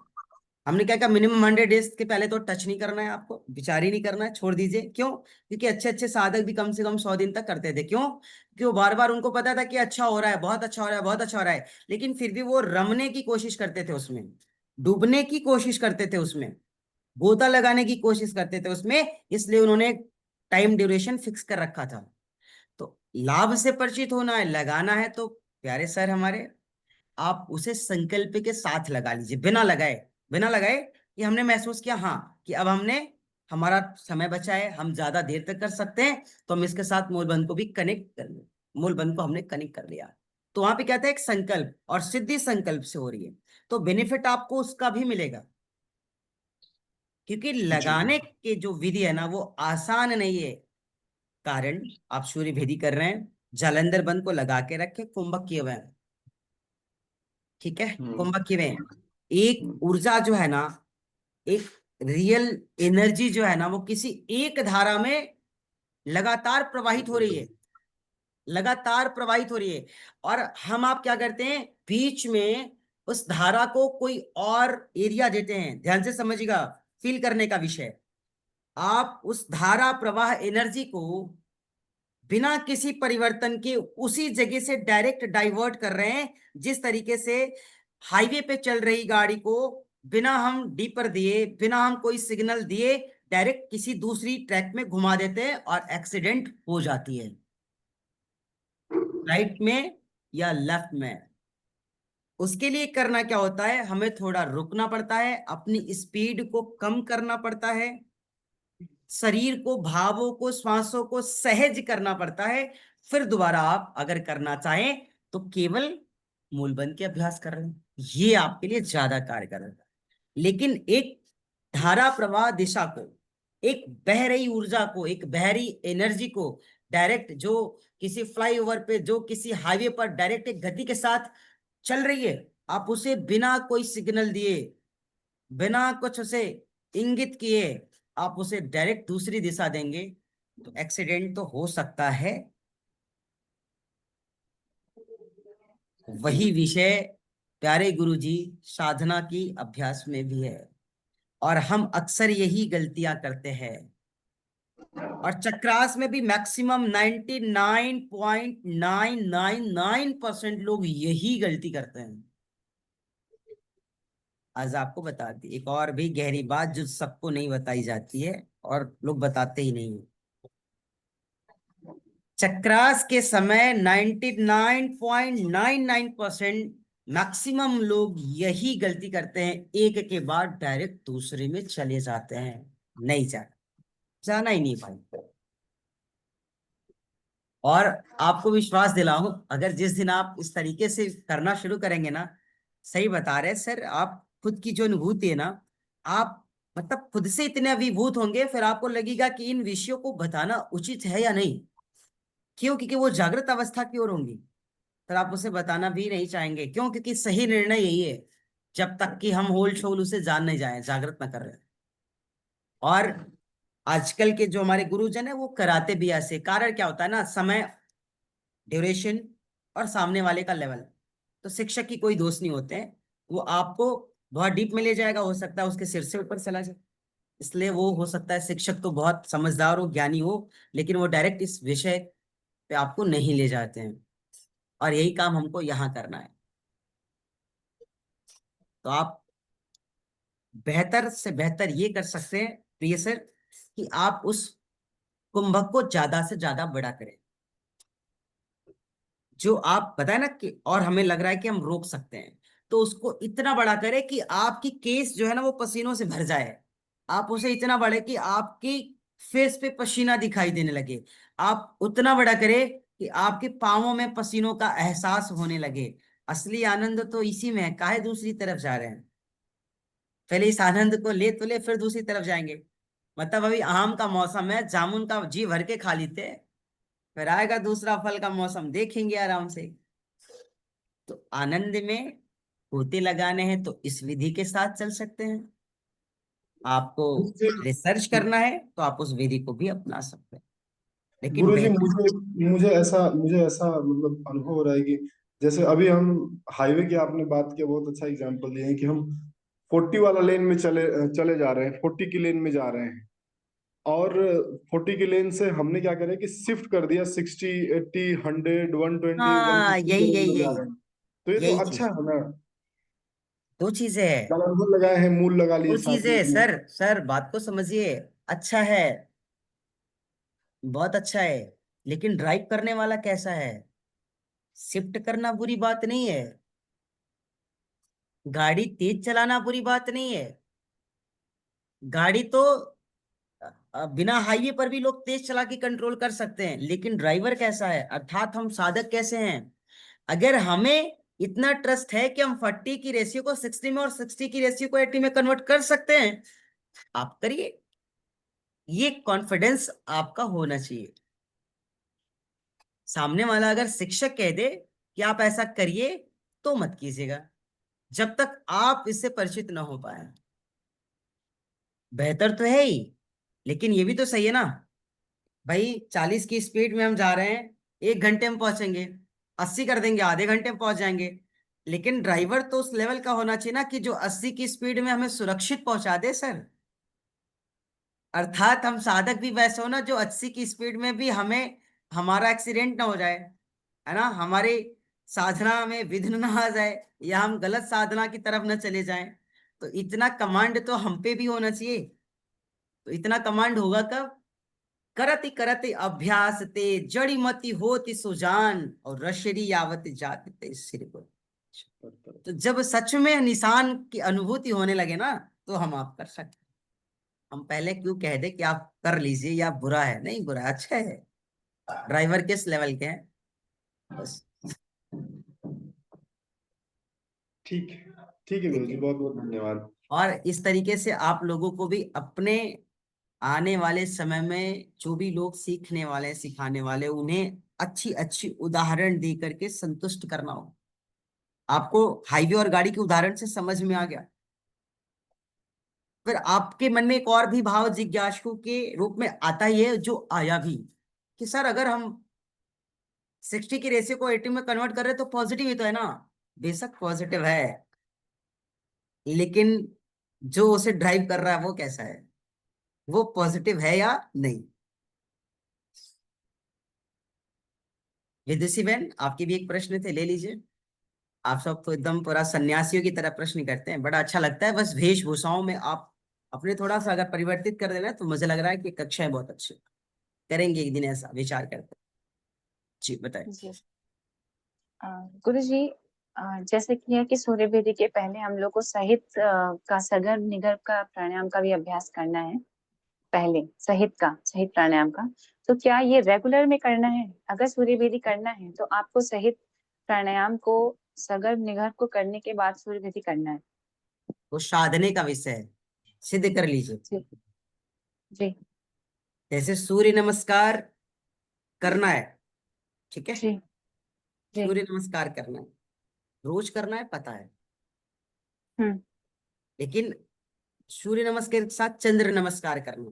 हमने क्या कहा, मिनिमम 100 डेज के पहले तो टच नहीं करना है, आपको विचार ही नहीं करना है, छोड़ दीजिए। क्यों? क्योंकि अच्छे अच्छे साधक भी कम से कम 100 दिन तक करते थे। क्यों? क्योंकि वो बार बार उनको पता था कि अच्छा हो रहा है, बहुत अच्छा हो रहा है, बहुत अच्छा हो रहा है, लेकिन फिर भी वो रमने की कोशिश करते थे उसमें, डूबने की कोशिश करते थे उसमें, गोता लगाने की कोशिश करते थे उसमें। इसलिए उन्होंने टाइम ड्यूरेशन फिक्स कर रखा था। तो लाभ से परिचित होना है, लगाना है, तो प्यारे सर हमारे, आप उसे संकल्प के साथ लगा लीजिए, बिना लगाए। बिना लगाए कि हमने महसूस किया हाँ कि अब हमने, हमारा समय बचा है, हम ज्यादा देर तक कर सकते हैं, तो हम इसके साथ मूलबंध को भी कनेक्ट कर ले, मूलबंध को हमने कनेक्ट कर लिया। तो वहां पे क्या था, एक संकल्प और सिद्धि संकल्प से हो रही है, तो बेनिफिट आपको उसका भी मिलेगा। क्योंकि जी लगाने की जो विधि है ना वो आसान नहीं है। कारण, आप सूर्य भेदी कर रहे हैं, जालंधर बंद को लगा के रखे, कुंभक किए हुए हैं, ठीक है, हम्म कुंभक किए हुए हैं। एक ऊर्जा जो है ना, एक रियल एनर्जी जो है ना, वो किसी एक धारा में लगातार प्रवाहित हो रही है, लगातार प्रवाहित हो रही है। और हम आप क्या करते हैं, बीच में उस धारा को कोई और एरिया देते हैं। ध्यान से समझिएगा, फील करने का विषय। आप उस धारा प्रवाह एनर्जी को बिना किसी परिवर्तन के उसी जगह से डायरेक्ट डाइवर्ट कर रहे हैं, जिस तरीके से हाईवे पे चल रही गाड़ी को बिना हम डीपर दिए, बिना हम कोई सिग्नल दिए, डायरेक्ट किसी दूसरी ट्रैक में घुमा देते हैं और एक्सीडेंट हो जाती है, राइट में या लेफ्ट में। उसके लिए करना क्या होता है, हमें थोड़ा रुकना पड़ता है, अपनी स्पीड को कम करना पड़ता है, शरीर को, भावों को, श्वासों को सहज करना पड़ता है। फिर दोबारा आप अगर करना चाहें तो केवल मूलबंध के अभ्यास कर रहे हैं, ये आपके लिए ज्यादा कारगर है। लेकिन एक धारा प्रवाह दिशा को, एक बह रही ऊर्जा को, एक बह रही एनर्जी को डायरेक्ट, जो किसी फ्लाईओवर पे, जो किसी हाईवे पर डायरेक्ट एक गति के साथ चल रही है, आप उसे बिना कोई सिग्नल दिए, बिना कुछ उसे इंगित किए आप उसे डायरेक्ट दूसरी दिशा देंगे तो एक्सीडेंट तो हो सकता है। वही विषय प्यारे गुरुजी साधना की अभ्यास में भी है, और हम अक्सर यही गलतियां करते हैं। और चक्रास में भी मैक्सिमम 99.999% लोग यही गलती करते हैं। आज आपको बता दी एक और भी गहरी बात जो सबको नहीं बताई जाती है और लोग बताते ही नहीं है। चक्रास के समय 99.99% मैक्सिमम लोग यही गलती करते हैं, एक के बाद डायरेक्ट दूसरे में चले जाते हैं। नहीं जाना ही नहीं भाई। और आपको विश्वास दिलाऊं, अगर जिस दिन आप इस तरीके से करना शुरू करेंगे ना, सही बता रहे सर, आप खुद की जो अनुभूति है ना, आप मतलब खुद से इतने अभिभूत होंगे, फिर आपको लगेगा कि इन विषयों को बताना उचित है या नहीं। क्यों? क्योंकि वो जागृत अवस्था की ओर होंगी, फिर आप उसे बताना भी नहीं चाहेंगे। क्यों? क्योंकि सही निर्णय यही है, जब तक कि हम होल छोल उसे जान नहीं जाए, जागृत ना कर रहे। और आजकल के जो हमारे गुरुजन है वो कराते भी ऐसे। कारण क्या होता है ना, समय, ड्यूरेशन और सामने वाले का लेवल। तो शिक्षक की कोई दोष नहीं होते हैं, वो आपको बहुत डीप में ले जाएगा, हो सकता है उसके सिर से ऊपर चला जाए। इसलिए वो हो सकता है शिक्षक तो बहुत समझदार हो, ज्ञानी हो, लेकिन वो डायरेक्ट इस विषय पे आपको नहीं ले जाते हैं। और यही काम हमको यहाँ करना है। तो आप बेहतर से बेहतर ये कर सकते हैं प्रिय सर, कि आप उस कुंभक को ज्यादा से ज्यादा बड़ा करें, जो आप बताए ना कि, और हमें लग रहा है कि हम रोक सकते हैं, तो उसको इतना बड़ा करें कि आपकी केस जो है ना वो पसीनों से भर जाए। आप उसे इतना बड़े कि आपकी फेस पे पसीना दिखाई देने लगे। आप उतना बड़ा करें कि आपके पांवों में पसीनों का एहसास होने लगे। असली आनंद तो इसी में है, काहे दूसरी तरफ जा रहे हैं? पहले इस आनंद को ले तो ले, फिर दूसरी तरफ जाएंगे। मतलब अभी आम का मौसम है, जामुन का जी भर के खा लेते, फिर आएगा दूसरा फल का मौसम, देखेंगे आराम से। तो आनंद में गोते लगाने हैं तो इस विधि के साथ चल सकते हैं। आपको मुझे रिसर्च करना है तो आप उस विधि को भी अपना सकते हैं, लेकिन गुरुजी, बेहतर। मुझे ऐसा मतलब अनुभव हो रहा है कि जैसे अभी हम हाईवे की आपने बात किया, बहुत अच्छा एग्जांपल दिए हैं कि हम 40 वाला लेन में चले चले जा रहे हैं, 40 की लेन में जा रहे हैं, और 40 की लेन से हमने क्या करा कि शिफ्ट कर दिया 60, 80, 100, 120, हाँ, 150 यही की लेन यही में जा यही रहे हैं। तो ये तो यही अच्छा चीज, है ना। दो चीजें है। कलरफुल लगाए हैं, मूल लगा दो लिए साथ चीजें में है अपने। सर, सर बात को समझिए। अच्छा है, बहुत अच्छा है, लेकिन ड्राइव करने वाला कैसा है? शिफ्ट करना बुरी बात नहीं है, गाड़ी तेज चलाना बुरी बात नहीं है। गाड़ी तो बिना हाईवे पर भी लोग तेज चला के कंट्रोल कर सकते हैं, लेकिन ड्राइवर कैसा है, अर्थात हम साधक कैसे हैं? अगर हमें इतना ट्रस्ट है कि हम 40 की रेशियो को 60 में और 60 की रेशियो को 80 में कन्वर्ट कर सकते हैं, आप करिए। ये कॉन्फिडेंस आपका होना चाहिए। सामने वाला अगर शिक्षक कह दे कि आप ऐसा करिए तो मत कीजिएगा, जब तक आप इससे परिचित ना हो पाए। बेहतर तो है ही, लेकिन ये भी तो सही है ना भाई। 40 की स्पीड में हम जा रहे हैं, 1 घंटे में पहुंचेंगे, 80 कर देंगे, आधे घंटे में पहुंच जाएंगे। लेकिन ड्राइवर तो उस लेवल का होना चाहिए ना कि जो 80 की स्पीड में हमें सुरक्षित पहुंचा दे सर। अर्थात हम साधक भी वैसे हो ना, जो 80 की स्पीड में भी हमें, हमारा एक्सीडेंट ना हो जाए, है ना, हमारी साधना में विघ्न ना आ जाए, या हम गलत साधना की तरफ न चले जाएं। तो इतना कमांड तो हम पे भी होना चाहिए। तो इतना कमांड होगा कब? करति करति अभ्यास ते जड़ी मति होति सुजान, और रशरी यावत जाति ते सिर पर। तो जब सच में निशान की अनुभूति होने लगे ना, तो हम आप कर सकते हैं। हम पहले क्यों कह दे कि आप कर लीजिए, या बुरा है? नहीं बुरा, अच्छा है। ड्राइवर किस लेवल के हैं बस। ठीक है, ठीक है गुरु जी, बहुत बहुत धन्यवाद। और इस तरीके से आप लोगों को भी अपने आने वाले समय में जो भी लोग सीखने वाले हैं, सिखाने वाले, उन्हें अच्छी अच्छी उदाहरण दे करके संतुष्ट करना हो। आपको हाईवे और गाड़ी के उदाहरण से समझ में आ गया, फिर आपके मन में एक और भी भाव जिज्ञासु के रूप में आता ही है, जो आया भी, कि सर अगर हम 60 की रेशियो को 80 में कन्वर्ट कर रहे हैं तो पॉजिटिव ही तो है ना। बेशक पॉजिटिव है, लेकिन जो उसे ड्राइव कर रहा है वो कैसा है, वो पॉजिटिव है या नहीं। विदुषी बहन, आपके भी एक प्रश्न थे, ले लीजिए। आप सब तो एकदम पूरा सन्यासियों की तरह प्रश्न करते हैं, बड़ा अच्छा लगता है। बस वेशभूषाओं में आप अपने थोड़ा सा अगर परिवर्तित कर देना तो मुझे लग रहा है कि कक्षाएं बहुत अच्छी करेंगे, एक दिन ऐसा विचार करते हैं। जी बताए। जी गुरु जी, जैसे कि है कि सूर्य भेदी के पहले हम लोग को सहित का सगर निगर्भ का प्राणायाम का भी अभ्यास करना है। पहले सहित प्राणायाम का, तो क्या ये रेगुलर में करना है? अगर सूर्य भेदी करना है तो आपको सहित प्राणायाम को सगर निगर्भ को करने के बाद सूर्य भेदी करना है। वो साधने का विषय है, सिद्ध कर लीजिए। जी जी जैसे सूर्य नमस्कार करना है, ठीक है, जी जी। सूर्य नमस्कार करना है, रोज करना है, पता है, हम्म। लेकिन सूर्य नमस्कार के साथ चंद्र नमस्कार करना,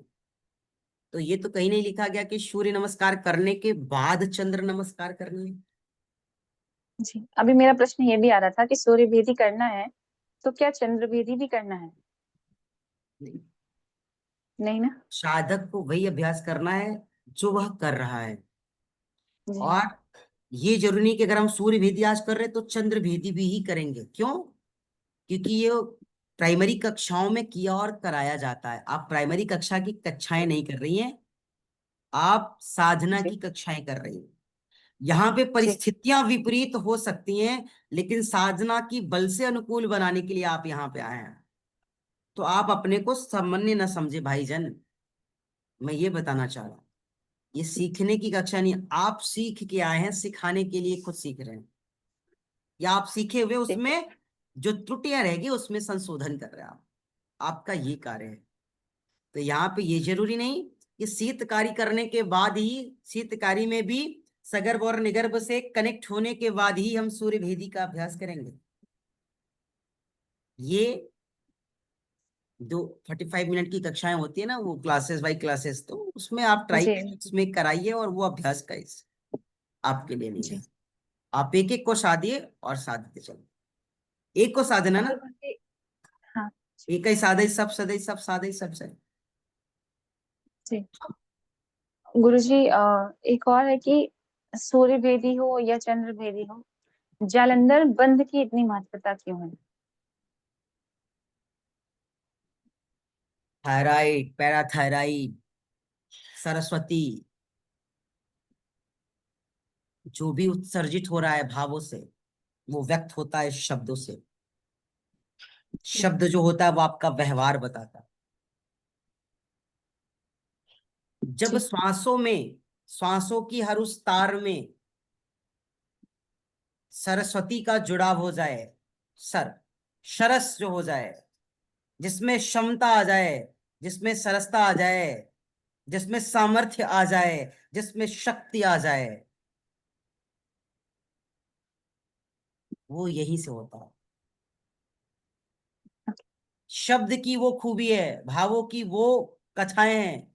तो ये तो कहीं नहीं लिखा गया कि सूर्य नमस्कार करने के बाद चंद्र नमस्कार करनी है। जी, अभी मेरा प्रश्न ये भी आ रहा था कि सूर्य भेदी करना है तो क्या चंद्र भेदी भी करना है? नहीं, नहीं ना? साधक को वही अभ्यास करना है जो वह कर रहा है। जी और ये जरूरी नहीं कि अगर हम सूर्य भेदी आज कर रहे हैं तो चंद्र भेदी भी ही करेंगे। क्यों? क्योंकि ये प्राइमरी कक्षाओं में किया और कराया जाता है। आप प्राइमरी कक्षा की कक्षाएं नहीं कर रही हैं, आप साधना जी की कक्षाएं कर रही हैं। यहाँ पे जी परिस्थितियां विपरीत हो सकती हैं, लेकिन साधना की बल से अनुकूल बनाने के लिए आप यहाँ पे आए हैं। तो आप अपने को सामान्य न समझे भाईजन, मैं ये बताना चाह रहा हूँ। ये सीखने की कक्षा नहीं, आप सीख के आए हैं, सिखाने के लिए खुद सीख रहे हैं, या आप सीखे हुए जी उसमें जो त्रुटियां रहेगी उसमें संशोधन कर रहे हैं आप। आपका ये कार्य है। तो यहाँ पे ये जरूरी नहीं कि शीतकारी करने के बाद ही, शीतकारी में भी सगर्भ और निगर्भ से कनेक्ट होने के बाद ही हम सूर्य भेदी का अभ्यास करेंगे। ये जो 45 मिनट की कक्षाएं होती है ना, वो क्लासेस बाई क्लासेस, तो उसमें आप ट्राई जी करिए, उसमें कराइए, और वो अभ्यास का आपके लिए नहीं जी। है। आप एक एक को साधिए और साधते चलो। एक को साधना और ना, बाकी, हाँ एक ही साधे सब सदे सब साधे सब सही। जी। गुरुजी, एक और है कि सूर्य भेदी हो या चंद्र भेदी हो, जालंधर बंद की इतनी महत्वता क्यों है? थायराइड, पैराथायराइड, सरस्वती, जो भी उत्सर्जित हो रहा है भावों से, वो व्यक्त होता है शब्दों से। जी शब्द जो होता है वो आपका व्यवहार बताता है। जब जी श्वासों में, श्वासों की हर उस तार में सरस्वती का जुड़ाव हो जाए, सर सरस जो हो जाए, जिसमें क्षमता आ जाए, जिसमें सरसता आ जाए, जिसमें सामर्थ्य आ जाए, जिसमें शक्ति आ जाए, वो यहीं से होता है। शब्द की वो खूबी है, भावों की वो कथाएं हैं,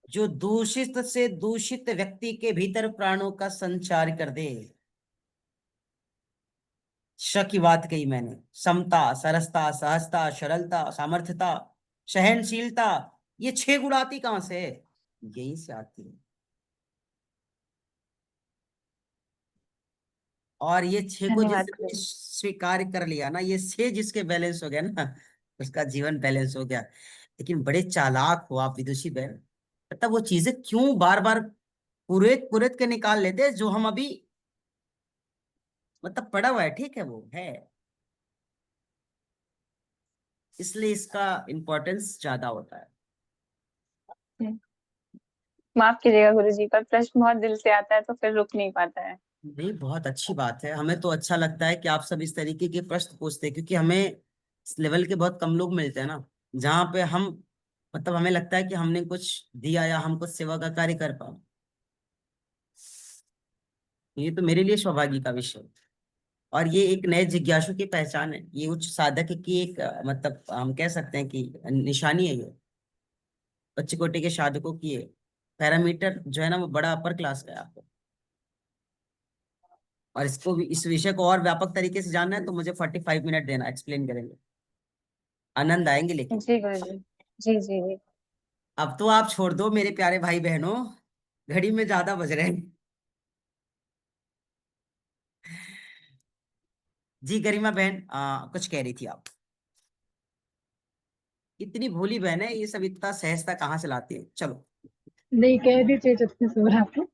जो दूषित से दूषित व्यक्ति के भीतर प्राणों का संचार कर दे। श की बात कही मैंने, समता, सरसता, सहजता, सरलता, सामर्थ्यता, सहनशीलता, ये 6 गुण आती कहां से? यहीं से आती है। और ये 6 को धन्यवाद जिसने गुरुजी। स्वीकार कर लिया ना, ये 6 जिसके बैलेंस हो गया ना, उसका जीवन बैलेंस हो गया। लेकिन बड़े चालाक हो आप विदुषी बहन, मतलब वो चीजें क्यों बार बार कुरेद कुरेद के निकाल लेते हैं जो हम अभी, मतलब पड़ा हुआ है, ठीक है वो है, इसलिए इसका इम्पोर्टेंस ज्यादा होता है। माफ कीजिएगा गुरुजी, पर प्रश्न बहुत दिल से आता है तो फिर रुक नहीं पाता है। नहीं, बहुत अच्छी बात है। हमें तो अच्छा लगता है कि आप सब इस तरीके के प्रश्न पूछते हैं, क्योंकि हमें इस लेवल के बहुत कम लोग मिलते हैं ना, जहाँ पे हम मतलब हमें लगता है कि हमने कुछ दिया या हम कुछ सेवा का कार्य कर पाए। ये तो मेरे लिए सौभाग्य का विषय है। और ये एक नए जिज्ञासु की पहचान है, ये उच्च साधक की एक मतलब हम कह सकते हैं कि निशानी है ये, उच्च कोटि के साधकों की है। पैरामीटर जो है ना वो बड़ा अपर क्लास का है आपको। और इसको भी, इस विषय को और व्यापक तरीके से जानना है तो मुझे 45 मिनट देना, एक्सप्लेन करेंगे, आनंद आएंगे लेकिन। जी गुरुजी। जी जी जी। अब तो आप छोड़ दो मेरे प्यारे भाई बहनों, घड़ी में ज्यादा बज रहे हैं। जी गरिमा बहन, कुछ कह रही थी आप। इतनी भोली बहन है, ये सब इतना सहजता कहाँ से लाती है। चलो। नहीं, कह दीजिए जब से सो रहा था।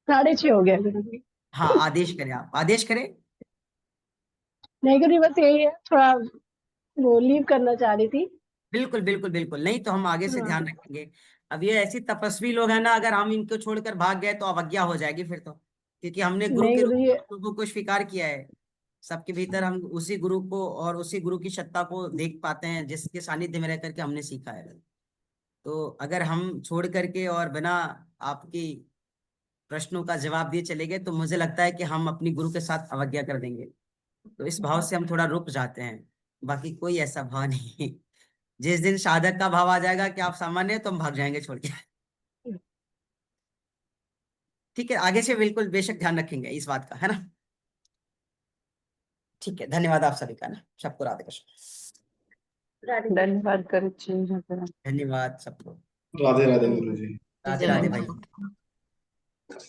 6:30 हो गया गुरुजी। हाँ, आदेश करें, आप आदेश करें। नहीं गुरुजी, बस यही है, थोड़ा वो लीव करना चाह रही थी। बिल्कुल बिल्कुल बिल्कुल, नहीं तो हम आगे से हाँ। ध्यान रखेंगे। अब ये ऐसी तपस्वी लोग हैं ना, अगर हम इनको छोड़कर भाग गए तो अवज्ञा हो जाएगी फिर तो, क्योंकि हमने गुरु नहीं के रूप गुरुजी। में गुरु को स्वीकार किया है। सबके भीतर हम उसी गुरु को और उसी गुरु की सत्ता को देख पाते हैं जिसके सानिध्य में रह करके हमने सीखा है। तो अगर हम छोड़ करके और बिना आपकी प्रश्नों का जवाब दिए चले गए तो मुझे लगता है कि हम अपनी गुरु के साथ अवज्ञा कर देंगे। तो इस भाव से हम थोड़ा रुक जाते हैं, बाकी कोई ऐसा भाव नहीं। जिस दिन साधक का भाव आ जाएगा कि आप सामान्य हैं, तो हम भाग जाएंगे छोड़ के। ठीक है, आगे से बिल्कुल बेशक ध्यान रखेंगे इस बात का, है ना। ठीक है, धन्यवाद आप सभी का ना, सबको राधे कृष्ण। धन्यवाद गुरुजी। धन्यवाद सबको। राधे राधे गुरु जी। राधे राधे भाई।